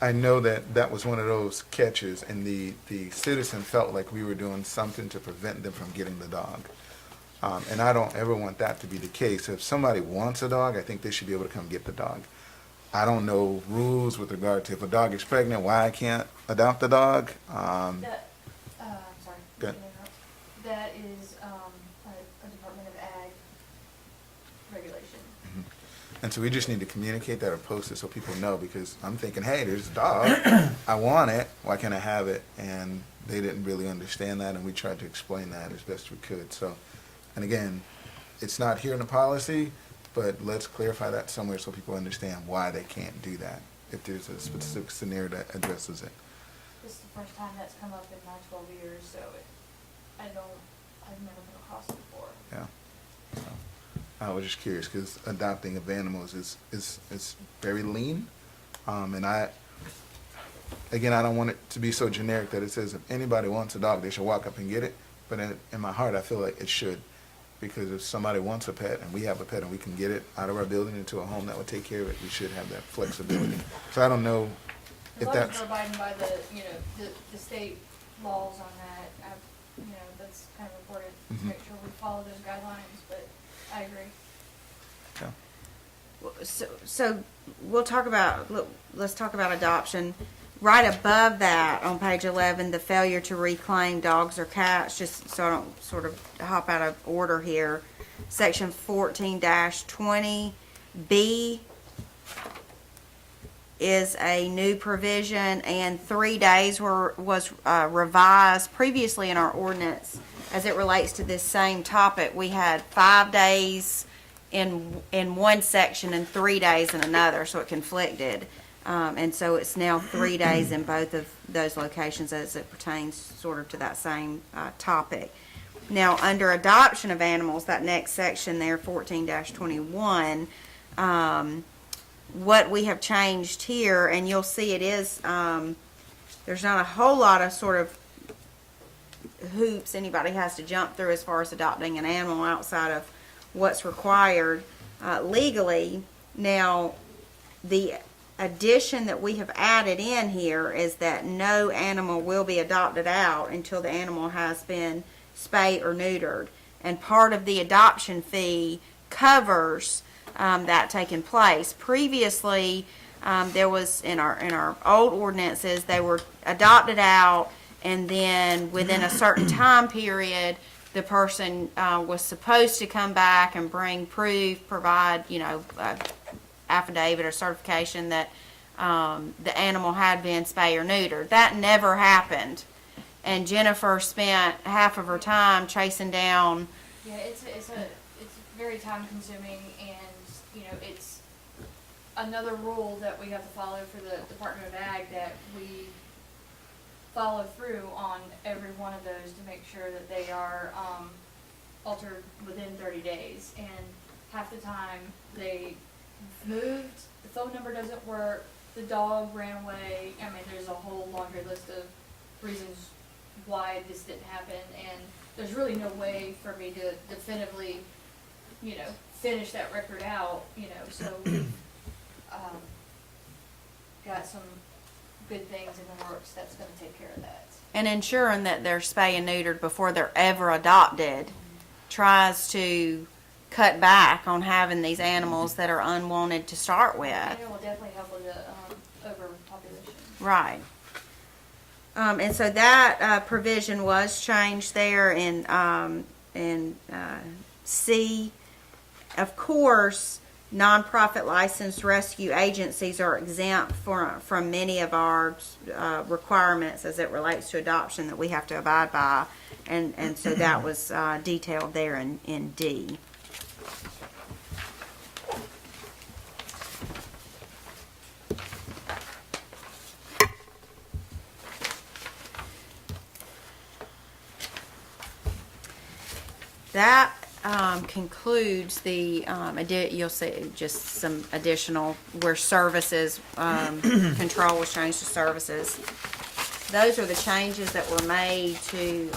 I know that that was one of those catches, and the citizen felt like we were doing something to prevent them from getting the dog. And I don't ever want that to be the case. If somebody wants a dog, I think they should be able to come get the dog. I don't know rules with regard to if a dog is pregnant, why I can't adopt the dog. I'm sorry. Go ahead. That is a Department of Ag regulation. And so we just need to communicate that or post it so people know, because I'm thinking, hey, there's a dog, I want it, why can't I have it? And they didn't really understand that, and we tried to explain that as best we could. So, and again, it's not here in the policy, but let's clarify that somewhere so people understand why they can't do that, if there's a specific scenario that addresses it. This is the first time that's come up in my 12 years, so I've never come across it before. Yeah. So, I was just curious, because adopting of animals is very lean. And again, I don't want it to be so generic that it says if anybody wants a dog, they should walk up and get it. But in my heart, I feel like it should. Because if somebody wants a pet, and we have a pet, and we can get it out of our building into a home that would take care of it, we should have that flexibility. So I don't know As if long as that's, we're abiding by the state laws on that, that's kind of important to make sure we follow those guidelines, but I agree. yeah. So let's talk about adoption. Right above that, on page 11, the failure to reclaim dogs or cats, just so I don't sort of hop out of order here. Section 14-20B is a new provision, and 3 days was revised previously in our ordinance as it relates to this same topic. We had 5 days in one section and 3 days in another, so it conflicted. And so it's now 3 days in both of those locations as it pertains sort of to that same topic. Now, under adoption of animals, that next section there, 14-21, what we have changed here, and you'll see it is, there's not a whole lot of sort of hoops anybody has to jump through as far as adopting an animal outside of what's required legally. Now, the addition that we have added in here is that no animal will be adopted out until the animal has been spayed or neutered. And part of the adoption fee covers that taking place. Previously, there was in our old ordinances, they were adopted out, and then within a certain time period, the person was supposed to come back and bring proof, provide, affidavit or certification that the animal had been spayed or neutered. That never happened. And Jennifer spent half of her time chasing down. Yeah, it's very time consuming, and it's another rule that we have to follow for the Department of Ag, that we follow through on every one of those to make sure that they are altered within 30 days. And half the time they moved, the phone number doesn't work, the dog ran away. I mean, there's a whole laundry list of reasons why this didn't happen, and there's really no way for me to definitively, finish that record out, so we've got some good things in the works that's gonna take care of that. And ensuring that they're spay and neutered before they're ever adopted tries to cut back on having these animals that are unwanted to start with. And it will definitely help with the overpopulation. Right. And so that provision was changed there in C. Of course, nonprofit licensed rescue agencies are exempt from many of our requirements as it relates to adoption that we have to abide by. And so that was detailed there in D. That concludes the, you'll see just some additional, where services, control was changed to services. Those are the changes that were made to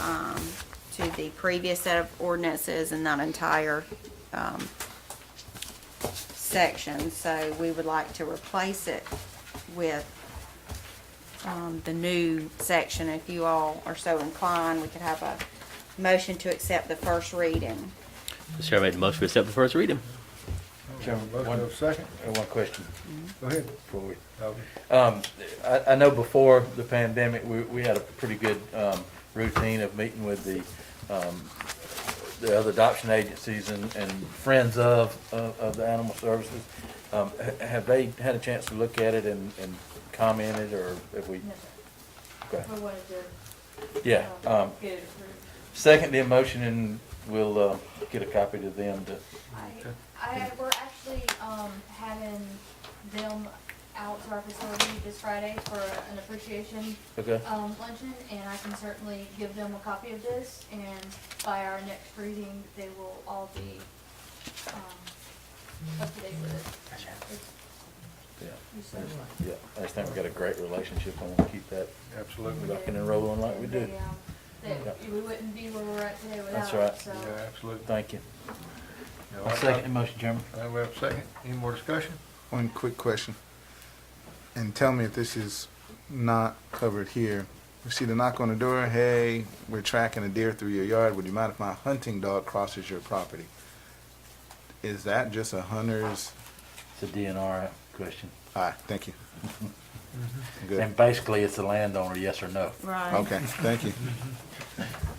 the previous set of ordinances and that entire, section. So we would like to replace it with, the new section. If you all are so inclined, we could have a motion to accept the first reading. Mr. Chair, I made the motion to accept the first reading. Chairman, One second. one question Go ahead. before we. I know before the pandemic, we had a pretty good routine of meeting with the other adoption agencies and friends of the animal services. Have they had a chance to look at it and commented, or have we? No, sir. Okay. We wanted to, Yeah. get it approved. Second the motion, and we'll get a copy to them to. We're actually, having them out to our facility this Friday for an appreciation, Okay. luncheon, and I can certainly give them a copy of this, and by our next reading, they will all be, up to date with it. It's- Yeah. you said Yeah. I just think we've got a great relationship. I want to keep that Absolutely. rocking and rolling like we do. we wouldn't be where we're at today That's without right. it, so. Yeah, absolutely. Thank you. Yeah, I'll second the motion, Chairman. We have a second. Any more discussion? One quick question, and tell me if this is not covered here. You see the knock on the door, hey, we're tracking a deer through your yard, would you mind if my hunting dog crosses your property? Is that just a hunter's? It's a DNR question. All right, thank you. Good, And basically, it's the landowner, yes or no. Right. okay, thank you,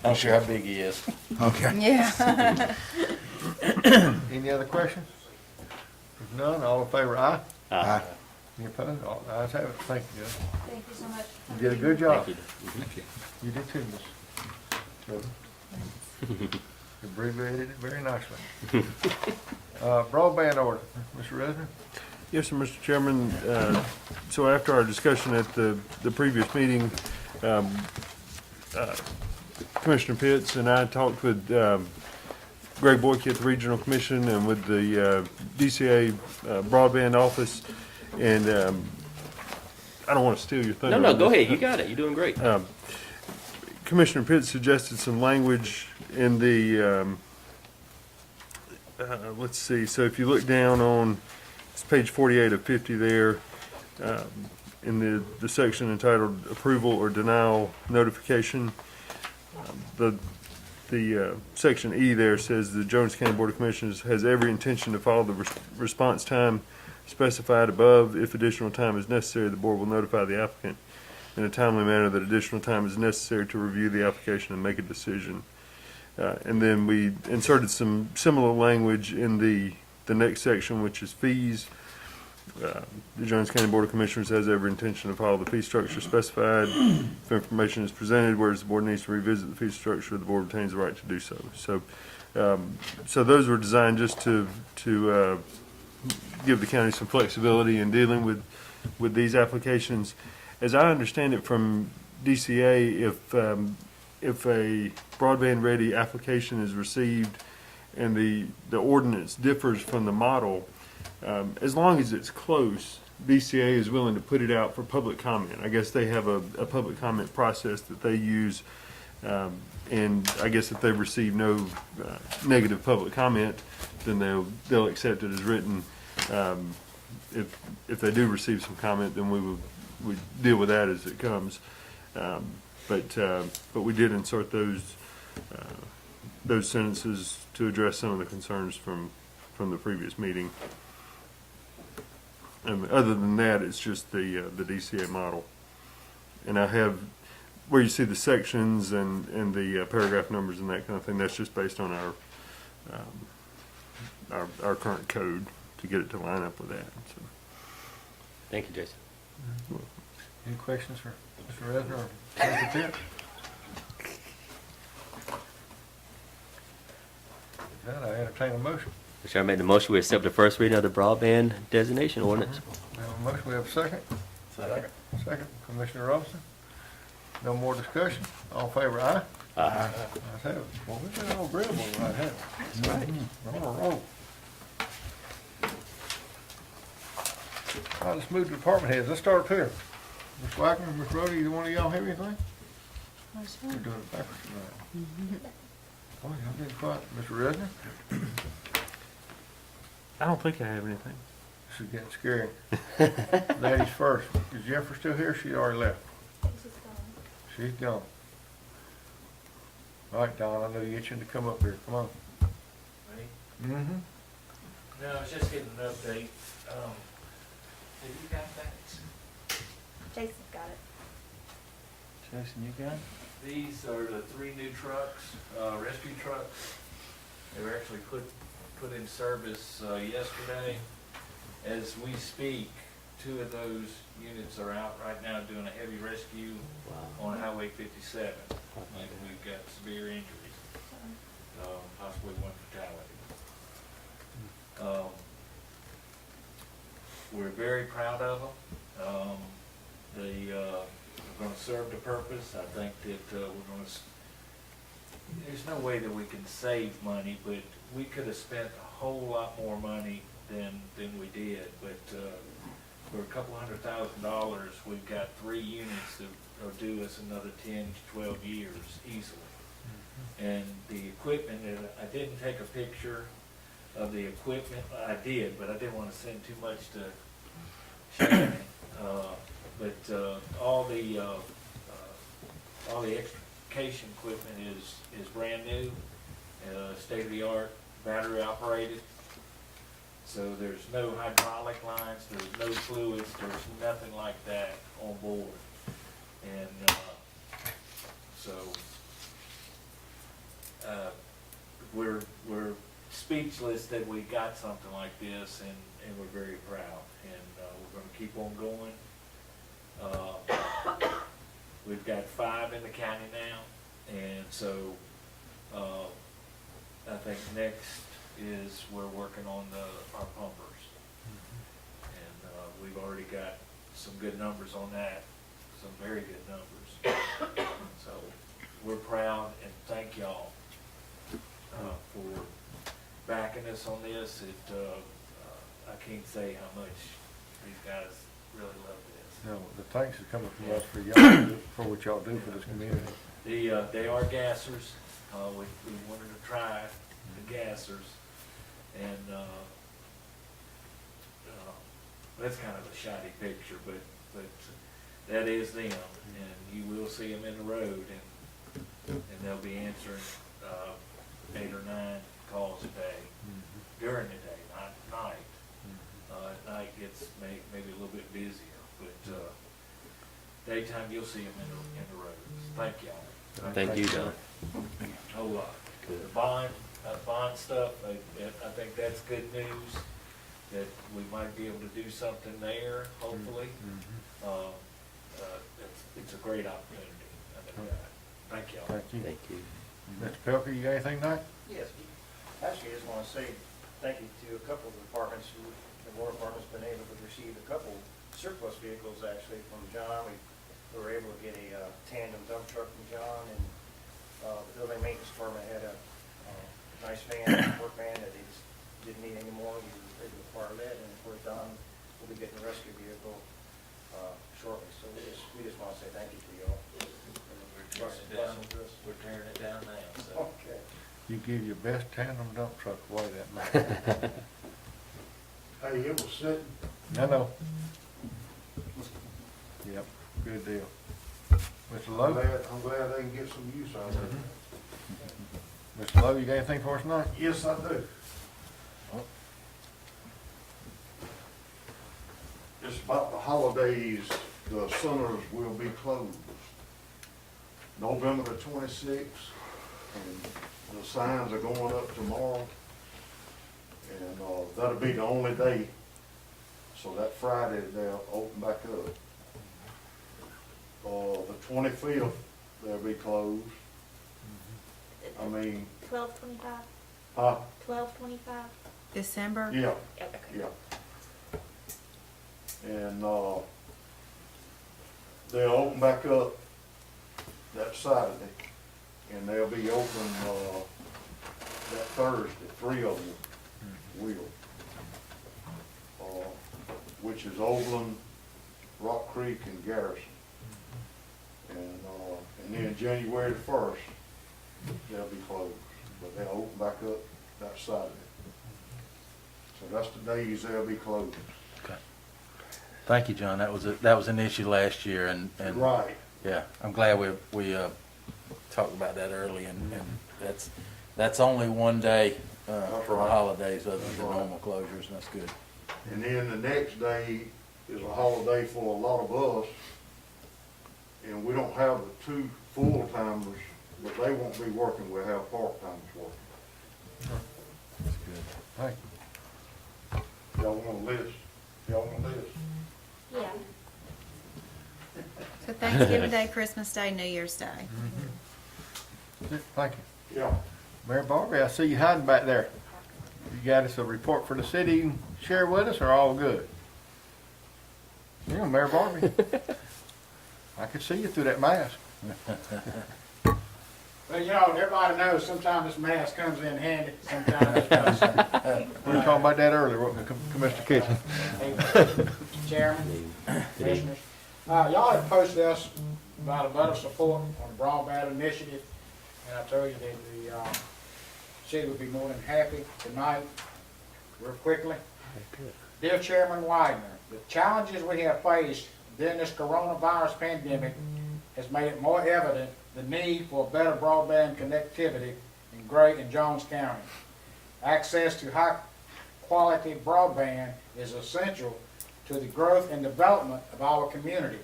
I'm sure how big he is. okay. Yeah. Any other questions? If none, all in favor, aye? Aye. Any opposed? All the ayes have it. Thank you, Judge. Thank you so much. You did a good job. Thank you. You did too, Miss Trevor. You abbreviated it very nicely. Broadband order, Mr. Resner? Yes, sir, Mr. Chairman. So after our discussion at the previous meeting, Commissioner Pitts and I talked with Greg Boyke at the Regional Commission and with the DCA broadband office, and I don't want to steal your thunder. No, on go this. ahead. You got it. You're doing great. Commissioner Pitts suggested some language in the, let's see, so if you look down on, it's page 48 of 50 there, in the section entitled Approval or Denial Notification, the section E there says the Jones County Board of Commissioners has every intention to follow the response time specified above. If additional time is necessary, the board will notify the applicant in a timely manner that additional time is necessary to review the application and make a decision. And then we inserted some similar language in the next section, which is fees. The Jones County Board of Commissioners has every intention to follow the fee structure specified. If information is presented, whereas the board needs to revisit the fee structure, the board retains the right to do so. So those were designed just to give the county some flexibility in dealing with these applications. As I understand it from DCA, if a broadband-ready application is received and the ordinance differs from the model, as long as it's close, DCA is willing to put it out for public comment. I guess they have a public comment process that they use, and I guess if they receive no negative public comment, then they'll accept it as written. If they do receive some comment, then we we deal with that as it comes. But we did insert those sentences to address some of the concerns from the previous meeting. Other than that, it's just the DCA model. And I have, where you see the sections and the paragraph numbers and that kind of thing, that's just based on our current code to get it to line up with that. So. Thank you, Jason. Any questions for Mr. Resner or Mr. Pitt? With that, I entertain a motion. Mr. Chair, I make the motion, we accept the first reading of the broadband designation ordinance. We have a motion, we have a second. Second, Commissioner Robinson. No more discussion. All in favor, aye? Aye. Ayes have it. Well, we've been all agreeable right here. That's right. We're on a roll. All right, let's move to department heads. Let's start up here. Ms. Wagner, Ms. Rhodey, either one of y'all have anything? We're doing it backwards tonight. Oh, y'all getting quiet. Mr. Resner? I don't think I have anything. This is getting scary. Ladies first. Is Jennifer still here? She already left. She's gone. All right, Don, I know you're itching to come up here. Come on. Mm-hmm. No, I was just getting an update. Have you got that? Jason's got it. Jason, you got it? These are the 3 new trucks, rescue trucks. They were actually put in service yesterday. As we speak, 2 of those units are out right now doing a heavy rescue on Highway 57. And we've got severe injuries, possibly 1 fatality. We're very proud of them. They're going to serve the purpose. I think that we're going to. There's no way that we can save money, but we could have spent a whole lot more money than we did. But for a couple $100,000, we've got 3 units that will do us another 10 to 12 years easily. And the equipment, I didn't take a picture of the equipment. I did, but I didn't want to send too much to Shannon. But all the extrication equipment is brand new, state of the art, battery operated. So there's no hydraulic lines, there's no fluids, there's nothing like that on board. And so we're speechless that we got something like this, and we're very proud. And we're going to keep on going. We've got 5 in the county now, and so I think next is we're working on our pumpers. And we've already got some good numbers on that, some very good numbers. So we're proud, and thank y'all for backing us on this. I can't say how much these guys really love this. No, the thanks is coming from us for y'all, for what y'all do for this community. They are gassers. We wanted to try the gassers, and that's kind of a shoddy picture, but that is them, and you will see them in the road, and they'll be answering 8 or 9 calls a day during the day, not at night. At night gets maybe a little bit busier, but daytime you'll see them in the roads. Thank y'all. Thank you, Don. Whole lot. The bond stuff, I think that's good news, that we might be able to do something there, hopefully. It's a great opportunity. I think that. Thank y'all. Thank you. Thank you. Mr. Pelkey, you got anything tonight? Yes, actually, I just want to say thank you to a couple of the departments. The War Department's been able to receive a couple surplus vehicles actually from John. We were able to get a tandem dump truck from John, and the building maintenance department had a nice work van that they just didn't need anymore. We were able to acquire that, and of course, Don will be getting a rescue vehicle shortly. So we just want to say thank you to y'all. We're tearing it down now, so. Okay. You give your best tandem dump truck away that night. Hey, it was sitting, I know. Yep, good deal. Mr. Lowe? I'm glad they can get some use out of it. Mr. Lowe, you got anything for us tonight? Yes, I do. It's about the holidays, the centers will be closed. November the 26th, and the signs are going up tomorrow. And that'll be the only day. So that Friday, they'll open back up. The 25th, they'll be closed. I mean, 12/25, huh? 12/25. December? Yeah, Okay. yeah. And, they'll open back up that Saturday, and they'll be open, that Thursday, 3 of them will. Which is Overland, Rock Creek, and Garrison. And then January the 1st, they'll be closed, but they'll open back up that Saturday. So that's the days they'll be closed. Thank you, John. That was an issue last year, and Right. yeah, I'm glad we talked about that early, and that's only one day for the holidays other than the normal closures, and that's good. And then the next day is a holiday for a lot of us, and we don't have the 2 full-timers, but they won't be working, we'll have part-timers working. That's good. Thank you. Y'all want a list? Y'all want a list? Yeah. So Thanksgiving Day, Christmas Day, New Year's Day. Thank you. Yeah. Mayor Barbie, I see you hiding back there. You got us a report for the city you can share with us, or all good? Yeah, Mayor Barbie. I could see you through that mask. Well, you know, everybody knows sometimes this mask comes in handy, sometimes it doesn't. We were talking about that earlier, wasn't we, Commissioner Kitchen? Mr. Chairman, Commissioners, y'all have posted us about a better support on the broadband initiative, and I told you that the city would be more than happy tonight, real quickly. Dear Chairman Widener, the challenges we have faced during this coronavirus pandemic has made it more evident the need for better broadband connectivity in Gray and Jones County. Access to high-quality broadband is essential to the growth and development of our community.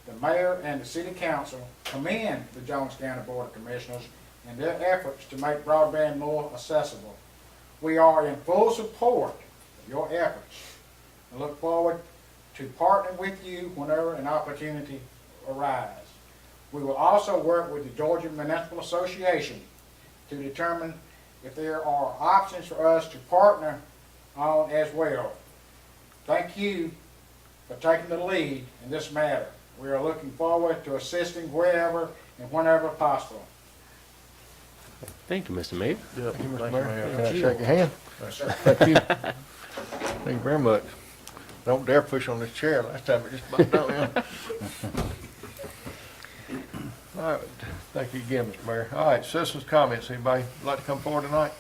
The mayor and the city council commend the Jones County Board of Commissioners in their efforts to make broadband more accessible. We are in full support of your efforts and look forward to partnering with you whenever an opportunity arises. We will also work with the Georgia Municipal Association to determine if there are options for us to partner on as well. Thank you for taking the lead in this matter. We are looking forward to assisting wherever and whenever possible. Thank you, Mr. Mayor. Yeah, Thank you, Mr. thank Mayor. you, Can I shake your hand? Yes, sir. Thank you. Thank you very much. Don't dare push on this chair. Last time it just bumped down. All right, thank you again, Mr. Mayor. All right, citizens' comments. Anybody like to come forward tonight?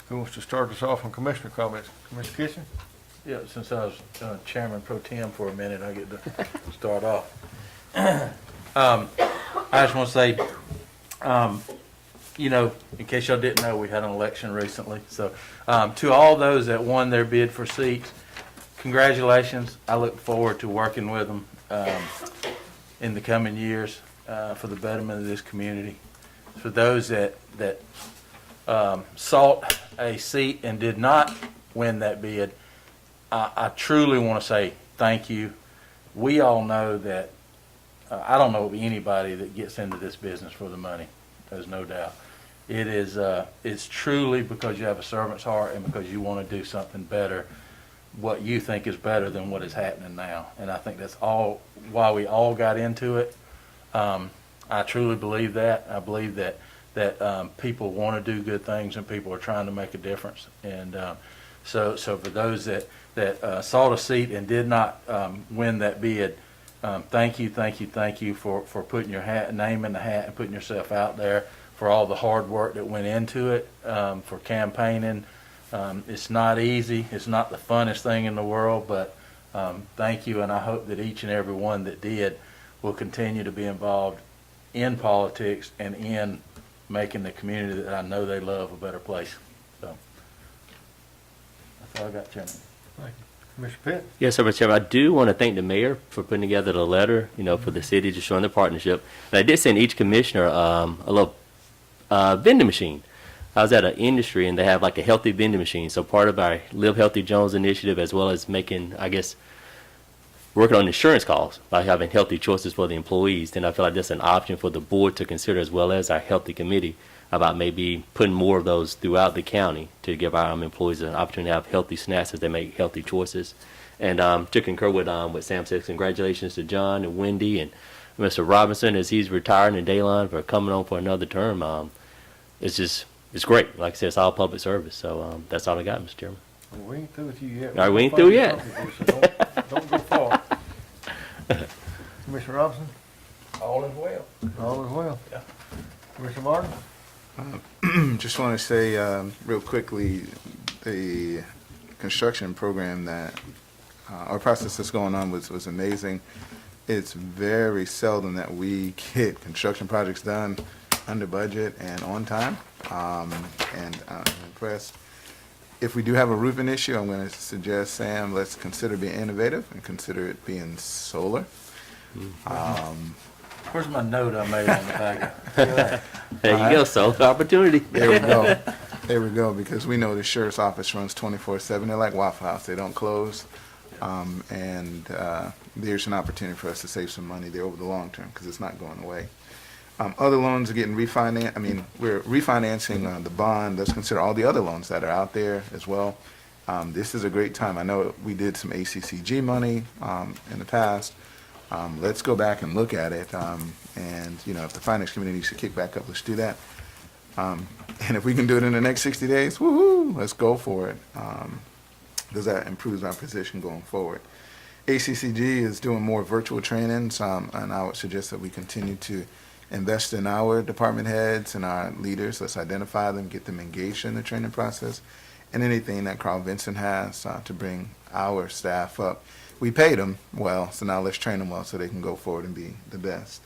Who wants to start us off on commissioner comments? Commissioner Kitchen? Yeah, since I was chairman pro tem for a minute, I get to start off. I just want to say, you know, in case y'all didn't know, we had an election recently. So to all those that won their bid for seats, congratulations. I look forward to working with them in the coming years for the betterment of this community. For those that sought a seat and did not win that bid, I truly want to say thank you. We all know that I don't know of anybody that gets into this business for the money. There's no doubt. It is it's truly because you have a servant's heart and because you want to do something better, what you think is better than what is happening now. And I think that's all why we all got into it. I truly believe that. I believe that people want to do good things and people are trying to make a difference. And so for those that sought a seat and did not win that bid, thank you for putting your name in the hat and putting yourself out there, for all the hard work that went into it, for campaigning, It's not easy. It's not the funnest thing in the world, but thank you, and I hope that each and every one that did will continue to be involved in politics and in making the community that I know they love a better place. So that's all I got, Chairman. Mr. Pitt? Yes, sir, Mr. Chairman. I do want to thank the mayor for putting together the letter, for the city just showing the partnership. And I did send each commissioner a little vending machine. I was at an industry, and they have like a healthy vending machine. So part of our Live Healthy Jones initiative, as well as making, working on insurance costs by having healthy choices for the employees, then I feel like that's an option for the board to consider, as well as our healthy committee, about maybe putting more of those throughout the county to give our employees an opportunity to have healthy snacks as they make healthy choices. And to concur with what Sam says, congratulations to John and Wendy and Mr. Robinson as he's retiring, and Daylon for coming on for another term. It's great. Like I said, it's all public service. So that's all I got, Mr. Chairman. Well, we ain't through with you yet. All right, we ain't through yet. So don't go far. Commissioner Robinson? All is well. All is well. Yeah. Commissioner Martin? Just want to say real quickly, the construction program that our process that's going on was amazing. It's very seldom that we get construction projects done under budget and on time, and I'm impressed. If we do have a roofing issue, I'm going to suggest, Sam, let's consider being innovative and consider it being solar. Where's my note I made on the packet? There you go, so opportunity. There we go. There we go, because we know the sheriff's office runs 24/7. They're like Waffle House. They don't close. And there's an opportunity for us to save some money there over the long term, because it's not going away. Other loans are getting refinanced. I mean, we're refinancing the bond. Let's consider all the other loans that are out there as well. This is a great time. I know we did some ACCG money in the past. Let's go back and look at it. And, if the finance committee needs to kick back up, let's do that. And if we can do it in the next 60 days, woohoo, let's go for it. Because that improves our position going forward. ACCG is doing more virtual trainings, and I would suggest that we continue to invest in our department heads and our leaders. Let's identify them, get them engaged in the training process, and anything that Carl Vinson has to bring our staff up. We paid them well, so now let's train them well so they can go forward and be the best.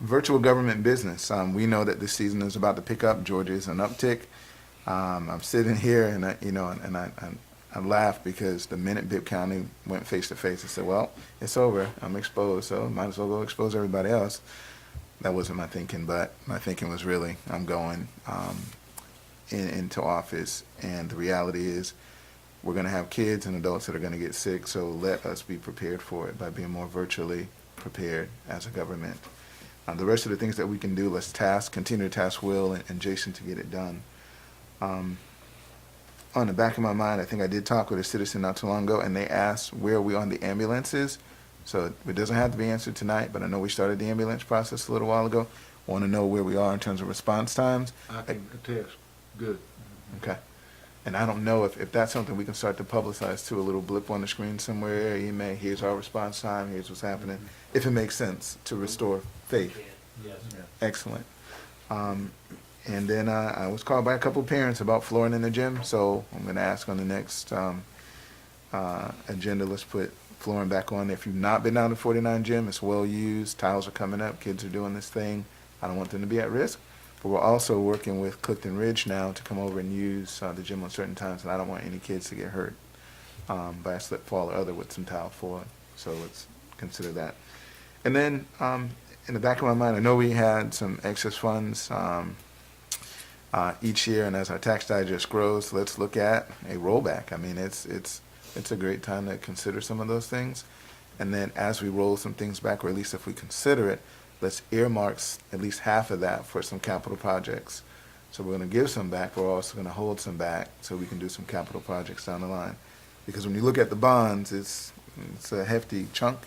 Virtual government business. We know that this season is about to pick up. Georgia is an uptick. I'm sitting here and I laugh because the minute Bibb County went face to face, I said, well, it's over. I'm exposed, so might as well go expose everybody else. That wasn't my thinking, but my thinking was really, I'm going into office, and the reality is we're going to have kids and adults that are going to get sick, so let us be prepared for it by being more virtually prepared as a government. The rest of the things that we can do, let's continue to task Will and Jason to get it done. On the back of my mind, I think I did talk with a citizen not too long ago, and they asked where are we on the ambulances. So it doesn't have to be answered tonight, but I know we started the ambulance process a little while ago. Want to know where we are in terms of response times. I can attest. Good. Okay. And I don't know if that's something we can start to publicize too, a little blip on the screen somewhere, email, here's our response time, here's what's happening, if it makes sense to restore faith. Yes. Excellent. And then I was called by a couple of parents about flooring in the gym, so I'm going to ask on the next agenda, let's put flooring back on. If you've not been down to 49 gym, it's well used. Tiles are coming up. Kids are doing this thing. I don't want them to be at risk. But we're also working with Clifton Ridge now to come over and use the gym on certain times, and I don't want any kids to get hurt by a slip, fall, or other with some tile flooring. So let's consider that. And then in the back of my mind, I know we had some excess funds each year, and as our tax digest grows, let's look at a rollback. I mean, it's a great time to consider some of those things. And then as we roll some things back, or at least if we consider it, let's earmark at least half of that for some capital projects. So we're going to give some back, but we're also going to hold some back so we can do some capital projects down the line. Because when you look at the bonds, it's a hefty chunk,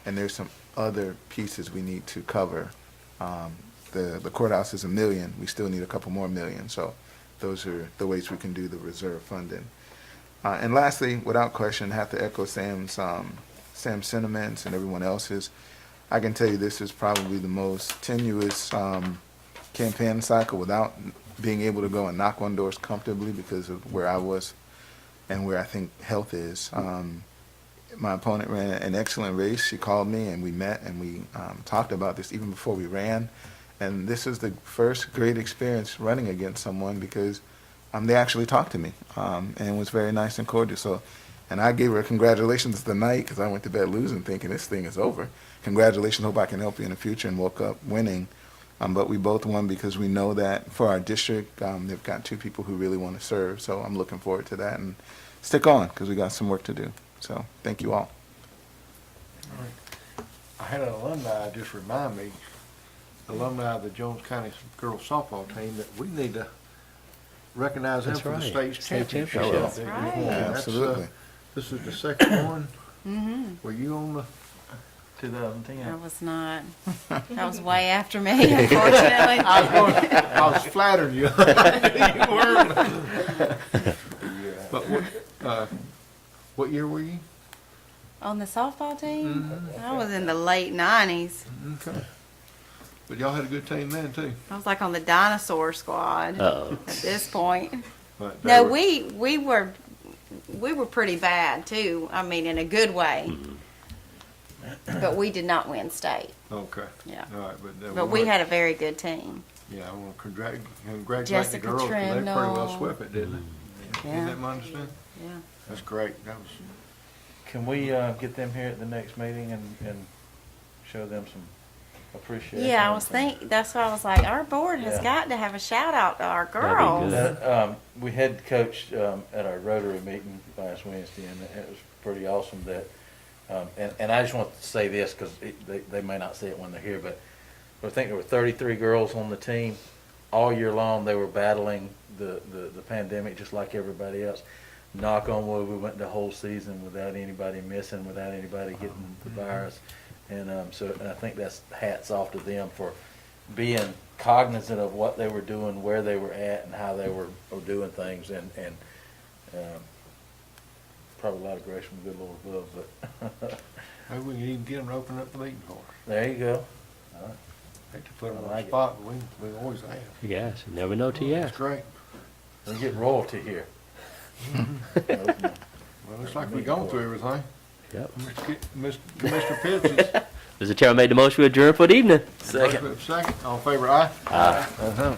and there's some other pieces we need to cover. The courthouse is $1 million. We still need a couple more million. So those are the ways we can do the reserve funding. And lastly, without question, I have to echo Sam's sentiments and everyone else's. I can tell you this is probably the most tenuous campaign cycle without being able to go and knock on doors comfortably because of where I was and where I think health is. My opponent ran an excellent race. She called me and we met and we talked about this even before we ran. And this is the first great experience running against someone because they actually talked to me, and it was very nice and cordial. So, and I gave her congratulations the night because I went to bed losing, thinking this thing is over. Congratulations, hope I can help you in the future, and woke up winning. But we both won because we know that for our district, they've got 2 people who really want to serve. So I'm looking forward to that, and stick on because we got some work to do. So thank you all. I had an alumni just remind me, alumni of the Jones County girls softball team, that we need to recognize them That's for the right. state State championship. championship. That's right. Yeah, that's, Absolutely. This is the second one. Mm-hmm. Were you on the? 2010. I was not. That was way after me, unfortunately. I was flattering you. You weren't. But what year were you? On the softball team? I was in the late 90s. Okay. But y'all had a good team then too. I was like on the dinosaur squad Uh-oh. at this point. But No, they were- we were pretty bad too. I mean, in a good way. But we did not win state. Okay. Yeah. All right, But we had a very good team. Yeah, I want to congratulate the Jessica girls. 'Cause they pretty well Trindle. swept it, didn't they? Yeah. Isn't that my understanding? Yeah. That's great. That was. Can we get them here at the next meeting and show them some appreciation? Yeah, I was that's why I was like, our board has Yeah. got to have a shout out to our be girls. good. We had coached at our Rotary meeting last Wednesday, and it was pretty awesome that, and I just want to say this because they may not say it when they're here, but I think there were 33 girls on the team. All year long, they were battling the pandemic just like everybody else. Knock on wood, we went the whole season without anybody missing, without anybody getting the virus. And and I think that's hats off to them for being cognizant of what they were doing, where they were at, and how they were doing things. And probably a lot of grace from the good Lord above. But Maybe we can even get them to open up the meeting for us. there you go. Hate to put them I on like the it. spot, but we always have. Yes, you never know till you That's ask. great. We get royalty here. Well, looks like we've gone through everything. Yep. Commissioner Pitts is Mr. Chairman made the motion to adjourn for the evening. second. All in favor, aye? Aye. Uh-huh.